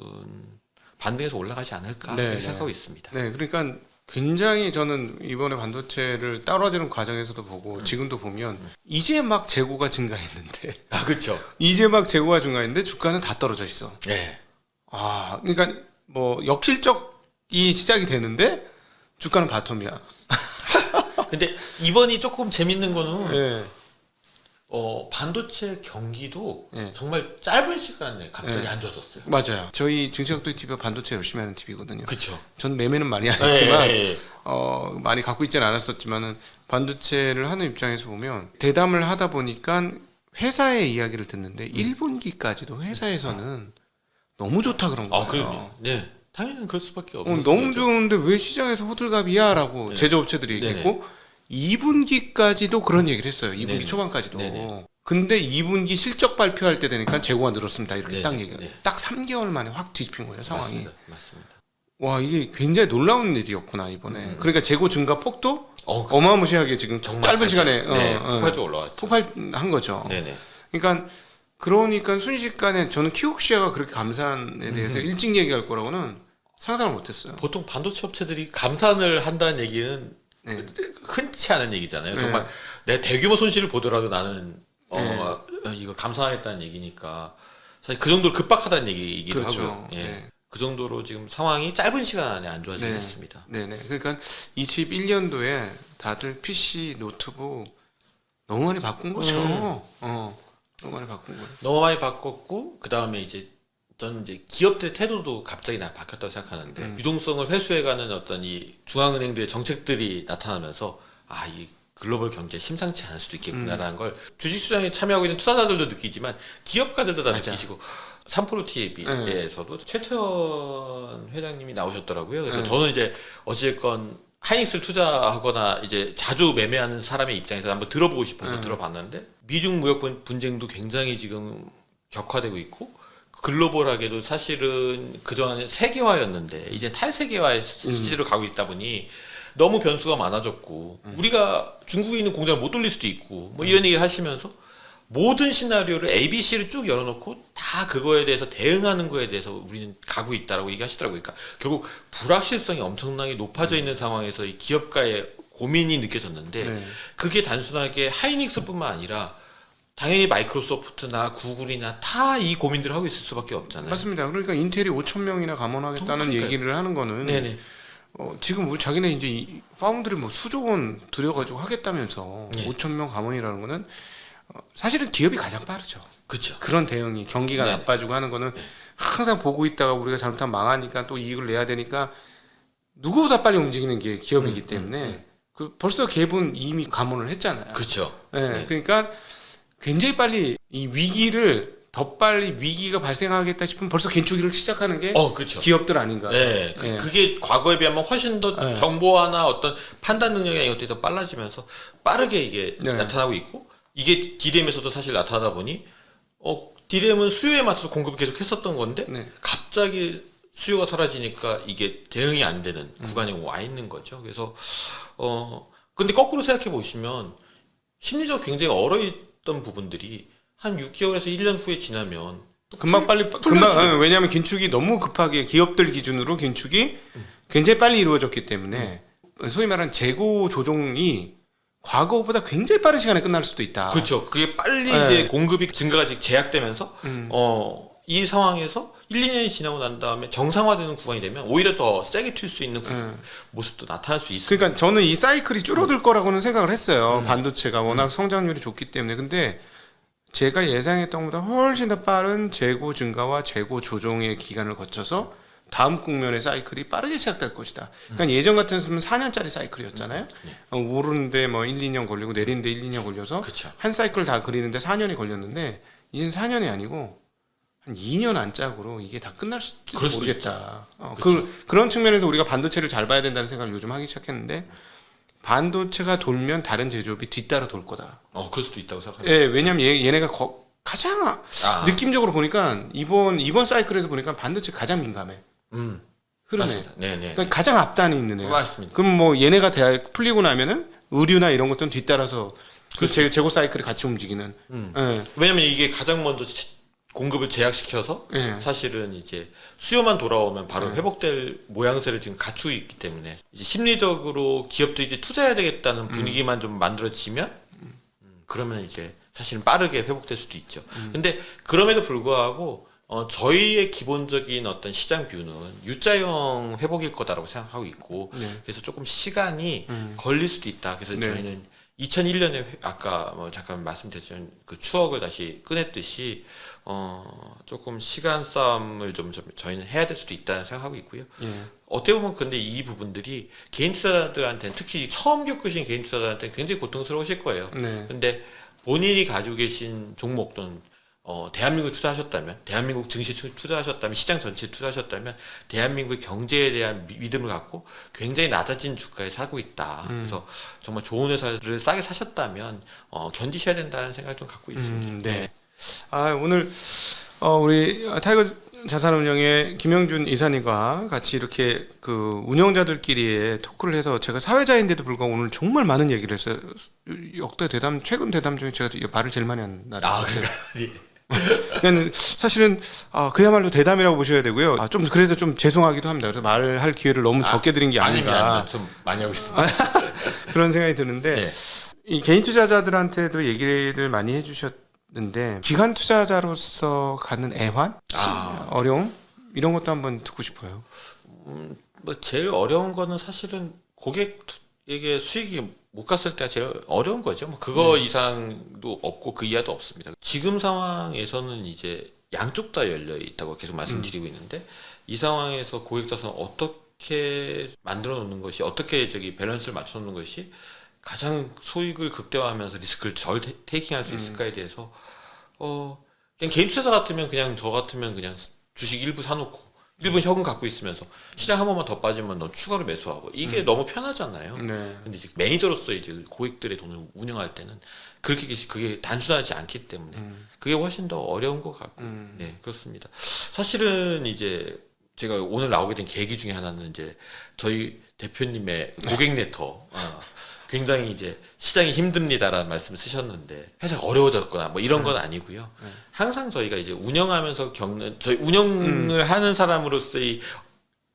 반등해서 올라가지 않을까 네, 이렇게 네. 생각하고 있습니다. 네, 그러니까 굉장히 저는 이번에 반도체를 떨어지는 과정에서도 보고 지금도 보면 이제 막 재고가 증가했는데 아 그렇죠. 이제 막 재고가 증가했는데 주가는 다 떨어져 있어. 네. 아, 그러니까 뭐 역실적이 시작이 되는데 주가는 바텀이야. 근데 이번이 조금 재밌는 거는 네. 반도체 경기도 네. 정말 짧은 시간에 갑자기 네. 안 좋아졌어요. 맞아요. 저희 증시각도의 TV가 반도체 열심히 하는 TV거든요. 그렇죠. 저는 매매는 많이 안 했지만 네. 많이 갖고 있지는 않았었지만은 반도체를 하는 입장에서 보면 대담을 하다 보니까 회사의 이야기를 듣는데 1분기까지도 회사에서는 너무 좋다 그런 거예요. 아 그럼요. 네. 당연히 그럴 수밖에 없는 너무 거죠. 좋은데 왜 시장에서 호들갑이야라고 네. 제조업체들이 얘기했고 2분기까지도 그런 얘기를 했어요. 2분기 네네. 초반까지도. 네네. 근데 2분기 실적 발표할 때 되니까 재고가 늘었습니다. 이렇게 네네. 딱 얘기가. 네. 딱 3개월 만에 확 뒤집힌 거예요, 상황이. 맞습니다. 와, 이게 굉장히 놀라운 일이었구나, 이번에. 그러니까 재고 증가 폭도 어마무시하게 지금 짧은 다시, 시간에 폭발적으로 올라왔죠. 폭발한 거죠. 네네. 그러니까 순식간에 저는 키옥시아가 그렇게 감산에 대해서 일찍 얘기할 거라고는 상상을 못했어요. 보통 반도체 업체들이 감산을 한다는 얘기는 네. 흔치 않은 얘기잖아요. 네. 정말 내 대규모 손실을 보더라도 나는 이거 감산하겠다는 얘기니까 사실 그 정도로 급박하다는 얘기이기도 그렇죠. 하고요. 예. 네. 그 정도로 지금 상황이 짧은 시간 안에 안 좋아지긴 했습니다. 네네. 그러니까 21년도에 다들 PC, 노트북 너무 많이 바꾼 거죠. 너무 많이 바꾼 거예요. 너무 많이 바꿨고 그 다음에 이제 저는 이제 기업들의 태도도 갑자기 바뀌었다고 생각하는데 유동성을 회수해가는 어떤 이 중앙은행들의 정책들이 나타나면서 이 글로벌 경제 심상치 않을 수도 있겠구나라는 걸 주식시장에 참여하고 있는 투자자들도 느끼지만 기업가들도 다 맞아. 느끼시고 3프로TV에서도 최태원 회장님이 나오셨더라고요. 그래서 저는 이제 어찌됐건 하이닉스를 투자하거나 이제 자주 매매하는 사람의 입장에서 한번 들어보고 싶어서 들어봤는데 미중 무역 분쟁도 굉장히 지금 격화되고 있고 글로벌하게도 사실은 그동안 세계화였는데 이제 탈세계화의 시대로 가고 있다 보니 너무 변수가 많아졌고 우리가 중국에 있는 공장을 못 돌릴 수도 있고 뭐 이런 얘기를 하시면서 모든 시나리오를 ABC를 쭉 열어놓고 다 그거에 대해서 대응하는 거에 대해서 우리는 가고 있다라고 얘기하시더라고요. 그러니까 결국 불확실성이 엄청나게 높아져 있는 상황에서 이 기업가의 고민이 느껴졌는데 그게 단순하게 하이닉스뿐만 아니라 당연히 마이크로소프트나 구글이나 다 이 고민들을 하고 있을 수밖에 없잖아요. 맞습니다. 그러니까 인텔이 5,000명이나 감원하겠다는 그러니까요. 얘기를 하는 거는 네네. 지금 우리 자기네 이제 이 파운드리 뭐 수조 원 들여가지고 하겠다면서 네. 5,000명 감원이라는 거는 사실은 기업이 가장 빠르죠. 그렇죠. 그런 대응이 경기가 네네. 나빠지고 하는 거는 항상 보고 있다가 우리가 잘못하면 망하니까 또 이익을 내야 되니까 누구보다 빨리 움직이는 게 기업이기 때문에 벌써 갭은 이미 감원을 했잖아요. 그렇죠. 네. 그러니까 굉장히 빨리 이 위기를 더 빨리 위기가 발생하겠다 싶으면 벌써 긴축기를 시작하는 게 그렇죠. 기업들 아닌가. 네, 그게 과거에 비하면 훨씬 더 정보화나 어떤 판단 능력이나 이것들이 더 빨라지면서 빠르게 이게 나타나고 있고, 이게 디램에서도 사실 나타나다 보니 디램은 수요에 맞춰서 공급을 계속 했었던 건데 갑자기 수요가 사라지니까 이게 대응이 안 되는 구간에 와 있는 거죠. 그래서 근데 거꾸로 생각해 보시면 심리적으로 굉장히 얼어있던 부분들이 한 6개월에서 1년 후에 지나면 금방 왜냐하면 긴축이 너무 급하게 기업들 기준으로 긴축이 굉장히 빨리 이루어졌기 때문에 소위 말하는 재고 조정이 과거보다 굉장히 빠른 시간에 끝날 수도 있다. 그렇죠. 그게 빨리 이제 공급이 증가가 제약되면서 이 상황에서 1, 2년이 지나고 난 다음에 정상화되는 구간이 되면 오히려 더 세게 튈 수 있는 모습도 나타날 수 있습니다. 그러니까 저는 이 사이클이 줄어들 거라고는 생각을 했어요. 반도체가 워낙 성장률이 좋기 때문에. 근데 제가 예상했던 것보다 훨씬 더 빠른 재고 증가와 재고 조정의 기간을 거쳐서 다음 국면의 사이클이 빠르게 시작될 것이다. 그러니까 예전 같았으면 4년짜리 사이클이었잖아요. 오르는데 뭐 1, 2년 걸리고 내리는데 1, 2년 걸려서 그쵸. 한 사이클 다 그리는데 4년이 걸렸는데 이제는 4년이 아니고 한 2년 안짝으로 이게 다 끝날 수도 모르겠다. 그런 측면에서 우리가 반도체를 잘 봐야 된다는 생각을 요즘 하기 시작했는데, 반도체가 돌면 다른 제조업이 뒤따라 돌 거다. 그럴 수도 있다고 생각합니다. 예, 왜냐면 얘네가 가장 느낌적으로 보니까 이번 사이클에서 보니까 반도체 가장 민감해. 흐름에. 맞습니다. 네네. 그러니까 가장 앞단에 있는 애야. 맞습니다. 그럼 뭐 얘네가 풀리고 나면은 의류나 이런 것들은 뒤따라서 그 재고 사이클이 같이 움직이는. 예. 왜냐면 이게 가장 먼저 공급을 제약시켜서 사실은 이제 수요만 돌아오면 바로 회복될 모양새를 지금 갖추고 있기 때문에 이제 심리적으로 기업들이 이제 투자해야 되겠다는 분위기만 좀 만들어지면 그러면 이제 사실은 빠르게 회복될 수도 있죠. 근데 그럼에도 불구하고 저희의 기본적인 어떤 시장 뷰는 U자형 회복일 거다라고 생각하고 있고, 그래서 조금 시간이 걸릴 수도 있다. 그래서 저희는 2001년에 아까 잠깐 말씀드렸지만 그 추억을 다시 꺼냈듯이 조금 시간 싸움을 좀 저희는 해야 될 수도 있다는 생각하고 있고요. 어떻게 보면 근데 이 부분들이 개인 투자자들한테는, 특히 처음 겪으신 개인 투자자들한테는 굉장히 고통스러우실 거예요. 근데 본인이 가지고 계신 종목 또는 대한민국 투자하셨다면, 대한민국 증시 투자하셨다면, 시장 전체에 투자하셨다면 대한민국의 경제에 대한 믿음을 갖고 굉장히 낮아진 주가에 사고 있다. 그래서 정말 좋은 회사를 싸게 사셨다면 견디셔야 된다는 생각을 좀 갖고 있습니다. 네. 오늘 우리 타이거 자산운용의 김영준 이사님과 같이 이렇게 그 운영자들끼리의 토크를 해서, 제가 사회자인데도 불구하고 오늘 정말 많은 얘기를 했어요. 역대 최근 대담 중에 제가 말을 제일 많이 한 날이에요. 그러니까 사실은 그야말로 대담이라고 보셔야 되고요. 좀 그래서 좀 죄송하기도 합니다. 그래서 말할 기회를 너무 적게 드린 게 아닌가. 좀 많이 하고 있습니다. 그런 생각이 드는데, 이 개인 투자자들한테도 얘기를 많이 해주셨는데, 기관 투자자로서 갖는 애환, 어려움 이런 것도 한번 듣고 싶어요. 뭐 제일 어려운 거는 사실은 고객에게 수익이 못 갔을 때가 제일 어려운 거죠. 뭐 그거 이상도 없고 그 이하도 없습니다. 지금 상황에서는 이제 양쪽 다 열려 있다고 계속 말씀드리고 있는데, 이 상황에서 고객자산 어떻게 만들어 놓는 것이, 어떻게 밸런스를 맞춰 놓는 것이 가장 소익을 극대화하면서 리스크를 덜 테이킹할 수 있을까에 대해서 그냥 개인 투자자 같으면 저 같으면 그냥 주식 일부 사놓고 일부 현금 갖고 있으면서 시장 한 번만 더 빠지면 너 추가로 매수하고, 이게 너무 편하잖아요. 근데 이제 매니저로서 이제 고객들의 돈을 운영할 때는 그게 단순하지 않기 때문에 그게 훨씬 더 어려운 것 같고, 네, 그렇습니다. 사실은 이제 제가 오늘 나오게 된 계기 중에 하나는 이제 저희 대표님의 고객 레터, 굉장히 이제 시장이 힘듭니다라는 말씀을 쓰셨는데, 회사가 어려워졌거나 뭐 이런 건 아니고요. 항상 저희가 이제 운영하면서 겪는, 저희 운영을 하는 사람으로서의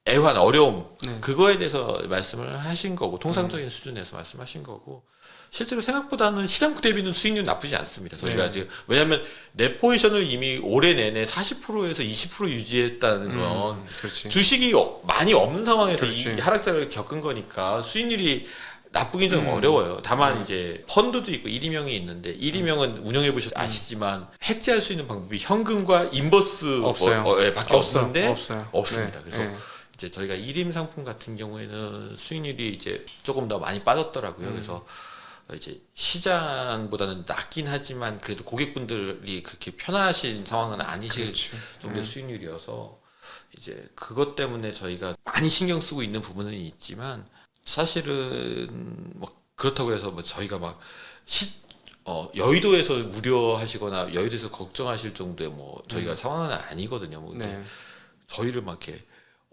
애환, 어려움, 그거에 대해서 말씀을 하신 거고, 통상적인 수준에서 말씀하신 거고, 실제로 생각보다는 시장 대비는 수익률 나쁘지 않습니다. 저희가 지금, 왜냐하면 내 포지션을 이미 올해 내내 40%에서 20% 유지했다는 건 주식이 많이 없는 상황에서 이 하락장을 겪은 거니까 수익률이 나쁘긴 좀 어려워요. 다만 이제 펀드도 있고 1위명이 있는데, 1위명은 운영해 보셔서 아시지만 해지할 수 있는 방법이 현금과 인버스 밖에 없는데 없습니다. 그래서 이제 저희가 1임 상품 같은 경우에는 수익률이 이제 조금 더 많이 빠졌더라고요. 그래서 이제 시장보다는 낮긴 하지만 그래도 고객분들이 그렇게 편하신 상황은 아니실 그렇죠. 정도의 수익률이어서 이제 그것 때문에 저희가 많이 신경 쓰고 있는 부분은 있지만 사실은 뭐 그렇다고 해서 뭐 저희가 막 여의도에서 우려하시거나 여의도에서 걱정하실 정도의 뭐 저희가 상황은 아니거든요. 뭐 네. 저희를 막 이렇게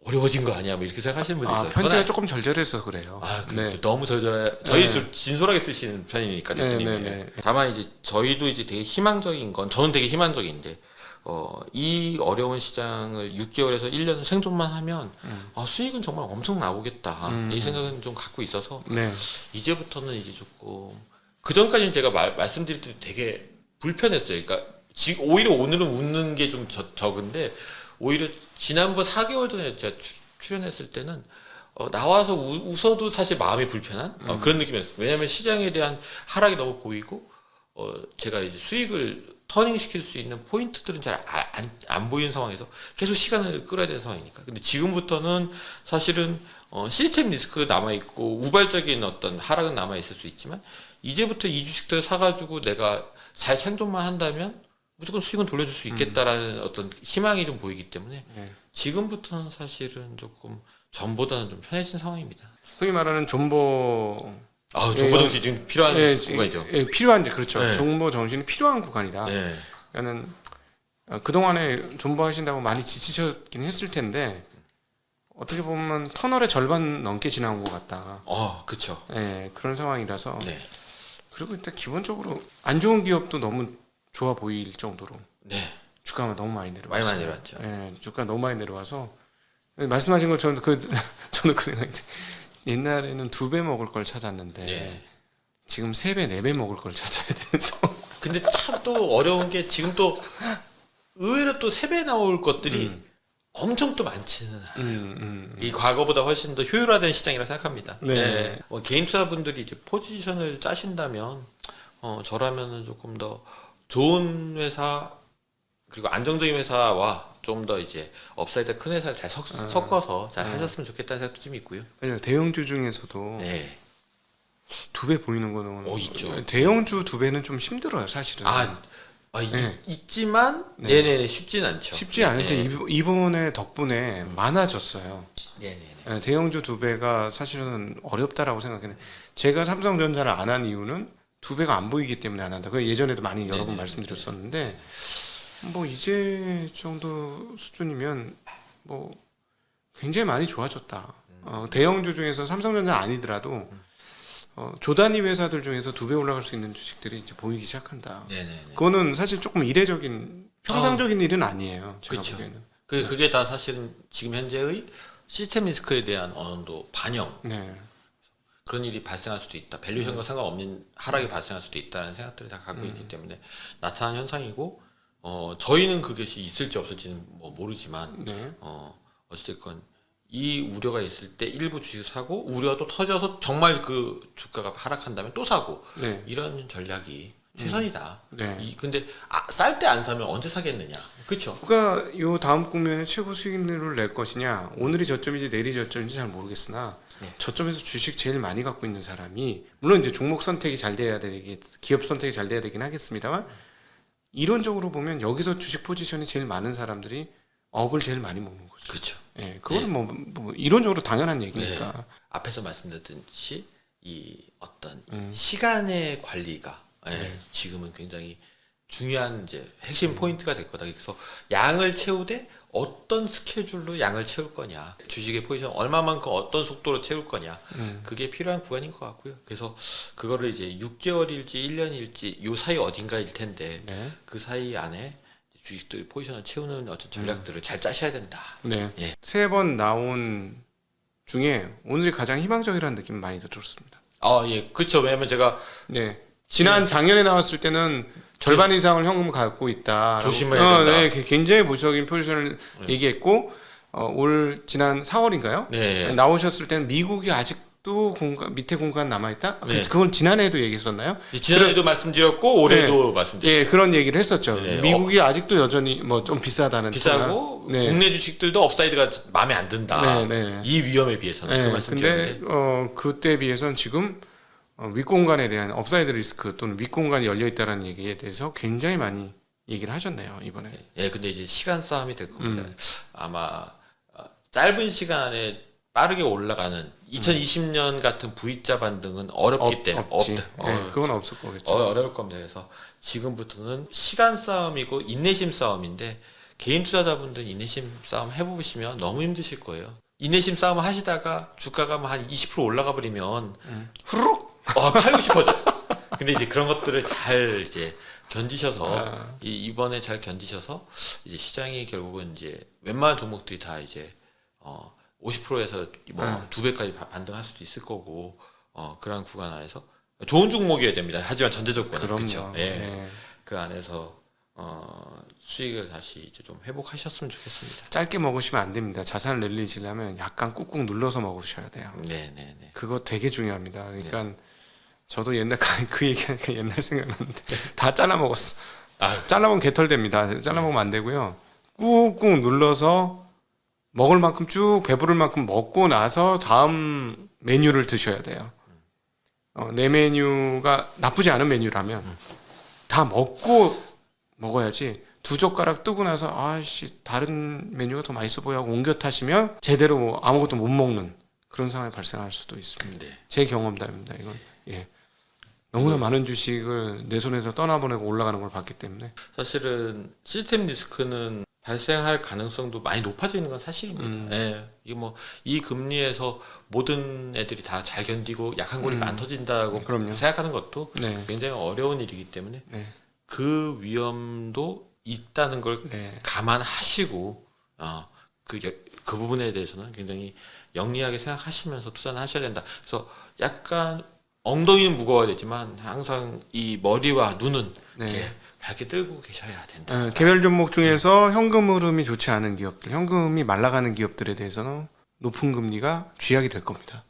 어려워진 거 아니야 뭐 이렇게 생각하시는 분들 있어요. 편지가 조금 절절해서 그래요. 네. 너무 절절해. 저희 네. 좀 진솔하게 쓰시는 편이니까 대표님이. 네. 다만 이제 저희도 이제 되게 희망적인 건 저는 되게 희망적인데 이 어려운 시장을 6개월에서 1년 생존만 하면 수익은 정말 엄청 나오겠다 이 생각은 좀 갖고 있어서 네. 이제부터는 이제 조금 그 전까지는 제가 말씀드릴 때 되게 불편했어요. 그러니까 오히려 오늘은 웃는 게 좀 적은데 오히려 지난번 4개월 전에 제가 출연했을 때는 나와서 웃어도 사실 마음이 불편한 그런 느낌이었어요. 왜냐하면 시장에 대한 하락이 너무 보이고 제가 이제 수익을 터닝시킬 수 있는 포인트들은 잘 안 보이는 상황에서 계속 시간을 끌어야 되는 상황이니까. 근데 지금부터는 사실은 시스템 리스크 남아있고 우발적인 어떤 하락은 남아있을 수 있지만 이제부터 이 주식들 사가지고 내가 잘 생존만 한다면 무조건 수익은 돌려줄 수 있겠다라는 어떤 희망이 좀 보이기 때문에 지금부터는 사실은 조금 전보다는 좀 편해진 상황입니다. 소위 말하는 존버 정보 정신이 지금 필요한 구간이죠. 필요한 그렇죠. 네. 정보 정신이 필요한 구간이다. 네. 그러니까는 그동안에 존버하신다고 많이 지치셨긴 했을 텐데 어떻게 보면 터널의 절반 넘게 지나온 것 같다. 그렇죠. 네, 그런 상황이라서. 네. 그리고 일단 기본적으로 안 좋은 기업도 너무 좋아 보일 정도로 네. 주가가 너무 많이 내려왔어요. 많이 내려왔죠. 네, 주가 너무 많이 내려와서 말씀하신 것처럼 저는 그 생각이 옛날에는 2배 먹을 걸 찾았는데 네. 지금 3배, 4배 먹을 걸 찾아야 되는 상황. 근데 참 또 어려운 게 지금 또 의외로 또 3배 나올 것들이 엄청 또 많지는 않아요. 이 과거보다 훨씬 더 효율화된 시장이라 생각합니다. 네. 개인 투자분들이 이제 포지션을 짜신다면 저라면은 조금 더 좋은 회사 그리고 안정적인 회사와 좀 더 이제 업사이드 큰 회사를 잘 섞어서 잘 하셨으면 좋겠다는 생각도 좀 있고요. 대형주 중에서도 네. 2배 보이는 거는 있죠. 대형주 2배는 좀 힘들어요, 사실은. 네. 있지만 네네 쉽지는 않죠. 쉽지 않은데 이번에 덕분에 많아졌어요. 네네. 대형주 2배가 사실은 어렵다라고 생각했는데 제가 삼성전자를 안 한 이유는 2배가 안 보이기 때문에 안 한다. 그 예전에도 많이 여러 번 말씀드렸었는데 뭐 이제 정도 수준이면 뭐 굉장히 많이 좋아졌다. 대형주 중에서 삼성전자 아니더라도 조단위 회사들 중에서 2배 올라갈 수 있는 주식들이 이제 보이기 시작한다. 네네. 그거는 사실 조금 이례적인 평상적인 일은 아니에요. 제가 그쵸. 보기에는. 그게 다 사실은 지금 현재의 시스템 리스크에 대한 어느 정도 반영 네. 그런 일이 발생할 수도 있다. 밸류션과 상관없는 하락이 발생할 수도 있다는 생각들을 다 갖고 있기 때문에 나타난 현상이고 저희는 그것이 있을지 없을지는 뭐 모르지만 네. 어찌됐건 이 우려가 있을 때 일부 주식 사고 우려도 터져서 정말 그 주가가 하락한다면 또 사고 네. 이런 전략이 최선이다. 네. 근데 쌀 때 안 사면 언제 사겠느냐. 그렇죠. 누가 요 다음 국면에 최고 수익률을 낼 것이냐, 오늘이 저점인지 내일이 저점인지 잘 모르겠으나 저점에서 주식 제일 많이 갖고 있는 사람이 물론 이제 종목 선택이 잘 돼야 되기, 기업 선택이 잘 돼야 되긴 하겠습니다만 이론적으로 보면 여기서 주식 포지션이 제일 많은 사람들이 업을 제일 많이 먹는 거죠. 그렇죠. 예, 그거는 뭐 이론적으로 당연한 얘기니까. 네. 앞에서 말씀드렸듯이 이 어떤 시간의 관리가 지금은 굉장히 중요한 이제 핵심 포인트가 될 거다. 그래서 양을 채우되 어떤 스케줄로 양을 채울 거냐, 주식의 포지션 얼마만큼 어떤 속도로 채울 거냐, 그게 필요한 구간인 것 같고요. 그래서 그거를 이제 6개월일지 1년일지 요 사이 어딘가일 텐데 그 사이 안에 주식들 포지션을 채우는 어떤 전략들을 잘 짜셔야 된다. 네. 예. 3번 나온 중에 오늘이 가장 희망적이라는 느낌이 많이 들었습니다. 예, 그렇죠. 왜냐면 제가 지난 작년에 나왔을 때는 절반 이상을 현금을 갖고 있다. 조심해야 된다. 네, 굉장히 보수적인 포지션을 얘기했고 올 지난 4월인가요? 네. 나오셨을 때는 미국이 아직도 밑에 공간 남아 있다. 네. 그건 지난해에도 얘기했었나요? 지난해도 말씀드렸고 올해도 말씀드렸죠. 예, 그런 얘기를 했었죠. 네. 미국이 아직도 여전히 뭐 좀 비싸다는 비싸고 네. 국내 주식들도 업사이드가 마음에 안 든다. 네. 이 위험에 비해서는 그 말씀 근데 드렸는데 그때에 비해서는 지금 윗공간에 대한 업사이드 리스크 또는 윗공간이 열려 있다라는 얘기에 대해서 굉장히 많이 얘기를 하셨네요 이번에. 예, 근데 이제 시간 싸움이 될 겁니다. 아마 짧은 시간에 빠르게 올라가는 2020년 같은 V자 반등은 어렵기 때문에 없지. 그건 없을 거겠죠. 어려울 겁니다. 그래서 지금부터는 시간 싸움이고 인내심 싸움인데 개인 투자자분들 인내심 싸움 해보시면 너무 힘드실 거예요. 인내심 싸움 하시다가 주가가 한 20% 올라가 버리면 후루룩 팔고 싶어져. 근데 이제 그런 것들을 잘 이제 견디셔서 이번에 잘 견디셔서 이제 시장이 결국은 이제 웬만한 종목들이 다 이제 50%에서 뭐 2배까지 반등할 수도 있을 거고 그러한 구간 안에서 좋은 종목이어야 됩니다. 하지만 전제 조건은 그렇죠. 예. 그 안에서 수익을 다시 이제 좀 회복하셨으면 좋겠습니다. 짧게 먹으시면 안 됩니다. 자산을 늘리시려면 약간 꾹꾹 눌러서 먹으셔야 돼요. 네네네. 그거 되게 중요합니다. 그러니까 저도 옛날 그 얘기하니까 옛날 생각나는데 다 잘라 먹었어. 잘라먹으면 개털됩니다. 잘라먹으면 안 되고요. 꾹꾹 눌러서 먹을 만큼 쭉 배부를 만큼 먹고 나서 다음 메뉴를 드셔야 돼요. 내 메뉴가 나쁘지 않은 메뉴라면 다 먹고 먹어야지. 2젓가락 뜨고 나서 아씨 다른 메뉴가 더 맛있어 보여 하고 옮겨 타시면 제대로 아무것도 못 먹는 그런 상황이 발생할 수도 있습니다. 네. 제 경험담입니다. 이건 너무나 많은 주식을 내 손에서 떠나보내고 올라가는 걸 봤기 때문에 사실은 시스템 리스크는 발생할 가능성도 많이 높아지는 건 사실입니다. 이게 뭐 이 금리에서 모든 애들이 다 잘 견디고 약한 고리가 안 터진다고 생각하는 것도 굉장히 어려운 일이기 때문에 그 위험도 있다는 걸 감안하시고 그 부분에 대해서는 굉장히 영리하게 생각하시면서 투자는 하셔야 된다. 그래서 약간 엉덩이는 무거워야 되지만 항상 이 머리와 눈은 이렇게 밝게 들고 계셔야 된다. 개별 종목 중에서 현금 흐름이 좋지 않은 기업들, 현금이 말라가는 기업들에 대해서는 높은 금리가 쥐약이 될 겁니다.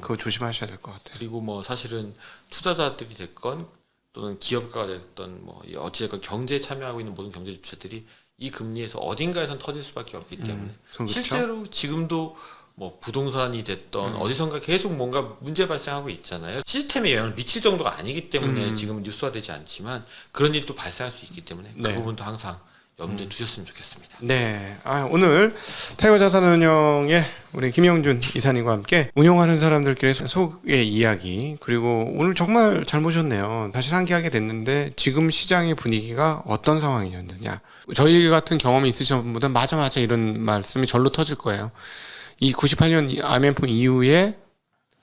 그거 조심하셔야 될 것 같아요. 그리고 뭐 사실은 투자자들이 됐건 또는 기업가가 됐던 뭐 어찌됐건 경제에 참여하고 있는 모든 경제 주체들이 이 금리에서 어딘가에선 터질 수밖에 없기 때문에 그렇죠? 실제로 지금도 뭐 부동산이 됐던 어디선가 계속 뭔가 문제 발생하고 있잖아요. 시스템에 영향을 미칠 정도가 아니기 때문에 지금 뉴스화되지 않지만 그런 일이 또 발생할 수 있기 때문에 그 부분도 항상 염두에 두셨으면 좋겠습니다. 네, 오늘 타이거 자산운용의 우리 김영준 이사님과 함께 운용하는 사람들끼리 속의 이야기 그리고 오늘 정말 잘 모셨네요. 다시 상기하게 됐는데 지금 시장의 분위기가 어떤 상황이었느냐. 저희 같은 경험이 있으신 분들은 맞아 이런 말씀이 절로 터질 거예요. 이 98년 아멘폰 이후에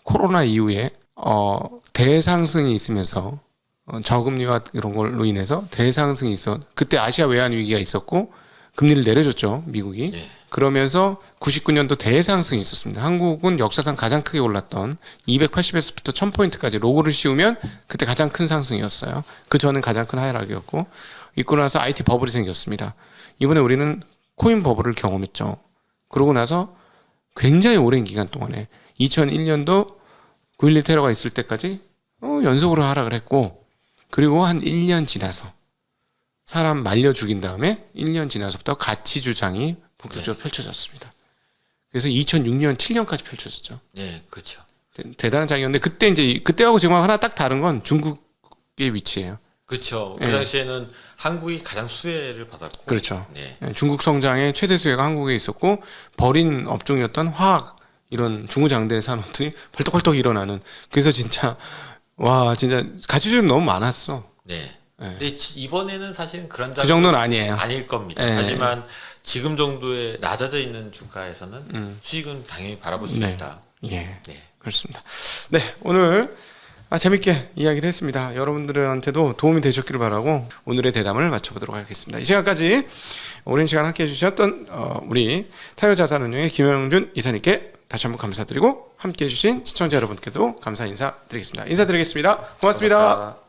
코로나 이후에 대상승이 있으면서 저금리와 이런 걸로 인해서 대상승이 있어. 그때 아시아 외환 위기가 있었고 금리를 내려줬죠 미국이. 그러면서 99년도 대상승이 있었습니다. 한국은 역사상 가장 크게 올랐던 280에서부터 1000포인트까지 로고를 씌우면 그때 가장 큰 상승이었어요. 그 전은 가장 큰 하락이었고 있고 나서 IT 버블이 생겼습니다. 이번에 우리는 코인 버블을 경험했죠. 그러고 나서 굉장히 오랜 기간 동안에 2001년도 9.11 테러가 있을 때까지 연속으로 하락을 했고 그리고 한 1년 지나서 사람 말려 죽인 다음에 1년 지나서부터 가치 주장이 본격적으로 펼쳐졌습니다. 그래서 2006년, 7년까지 펼쳐졌죠. 네, 그렇죠. 대단한 장이었는데 그때하고 지금 하나 딱 다른 건 중국의 위치예요. 그렇죠. 그 당시에는 한국이 가장 수혜를 받았고. 그렇죠. 중국 성장의 최대 수혜가 한국에 있었고 버린 업종이었던 화학 이런 중후장대 산업들이 벌떡벌떡 일어나는. 그래서 진짜 가치주는 너무 많았어. 근데 이번에는 사실은 그런 그 정도는 아니에요. 아닐 겁니다. 하지만 지금 정도의 낮아져 있는 주가에서는 수익은 당연히 바라볼 수 있다. 그렇습니다. 네, 오늘 재밌게 이야기를 했습니다. 여러분들한테도 도움이 되셨기를 바라고 오늘의 대담을 마쳐보도록 하겠습니다. 이 시간까지 오랜 시간 함께 해주셨던 우리 타이거 자산운용의 김영준 이사님께 다시 한번 감사드리고 함께 해주신 시청자 여러분께도 감사 인사드리겠습니다. 인사드리겠습니다. 고맙습니다. 감사합니다.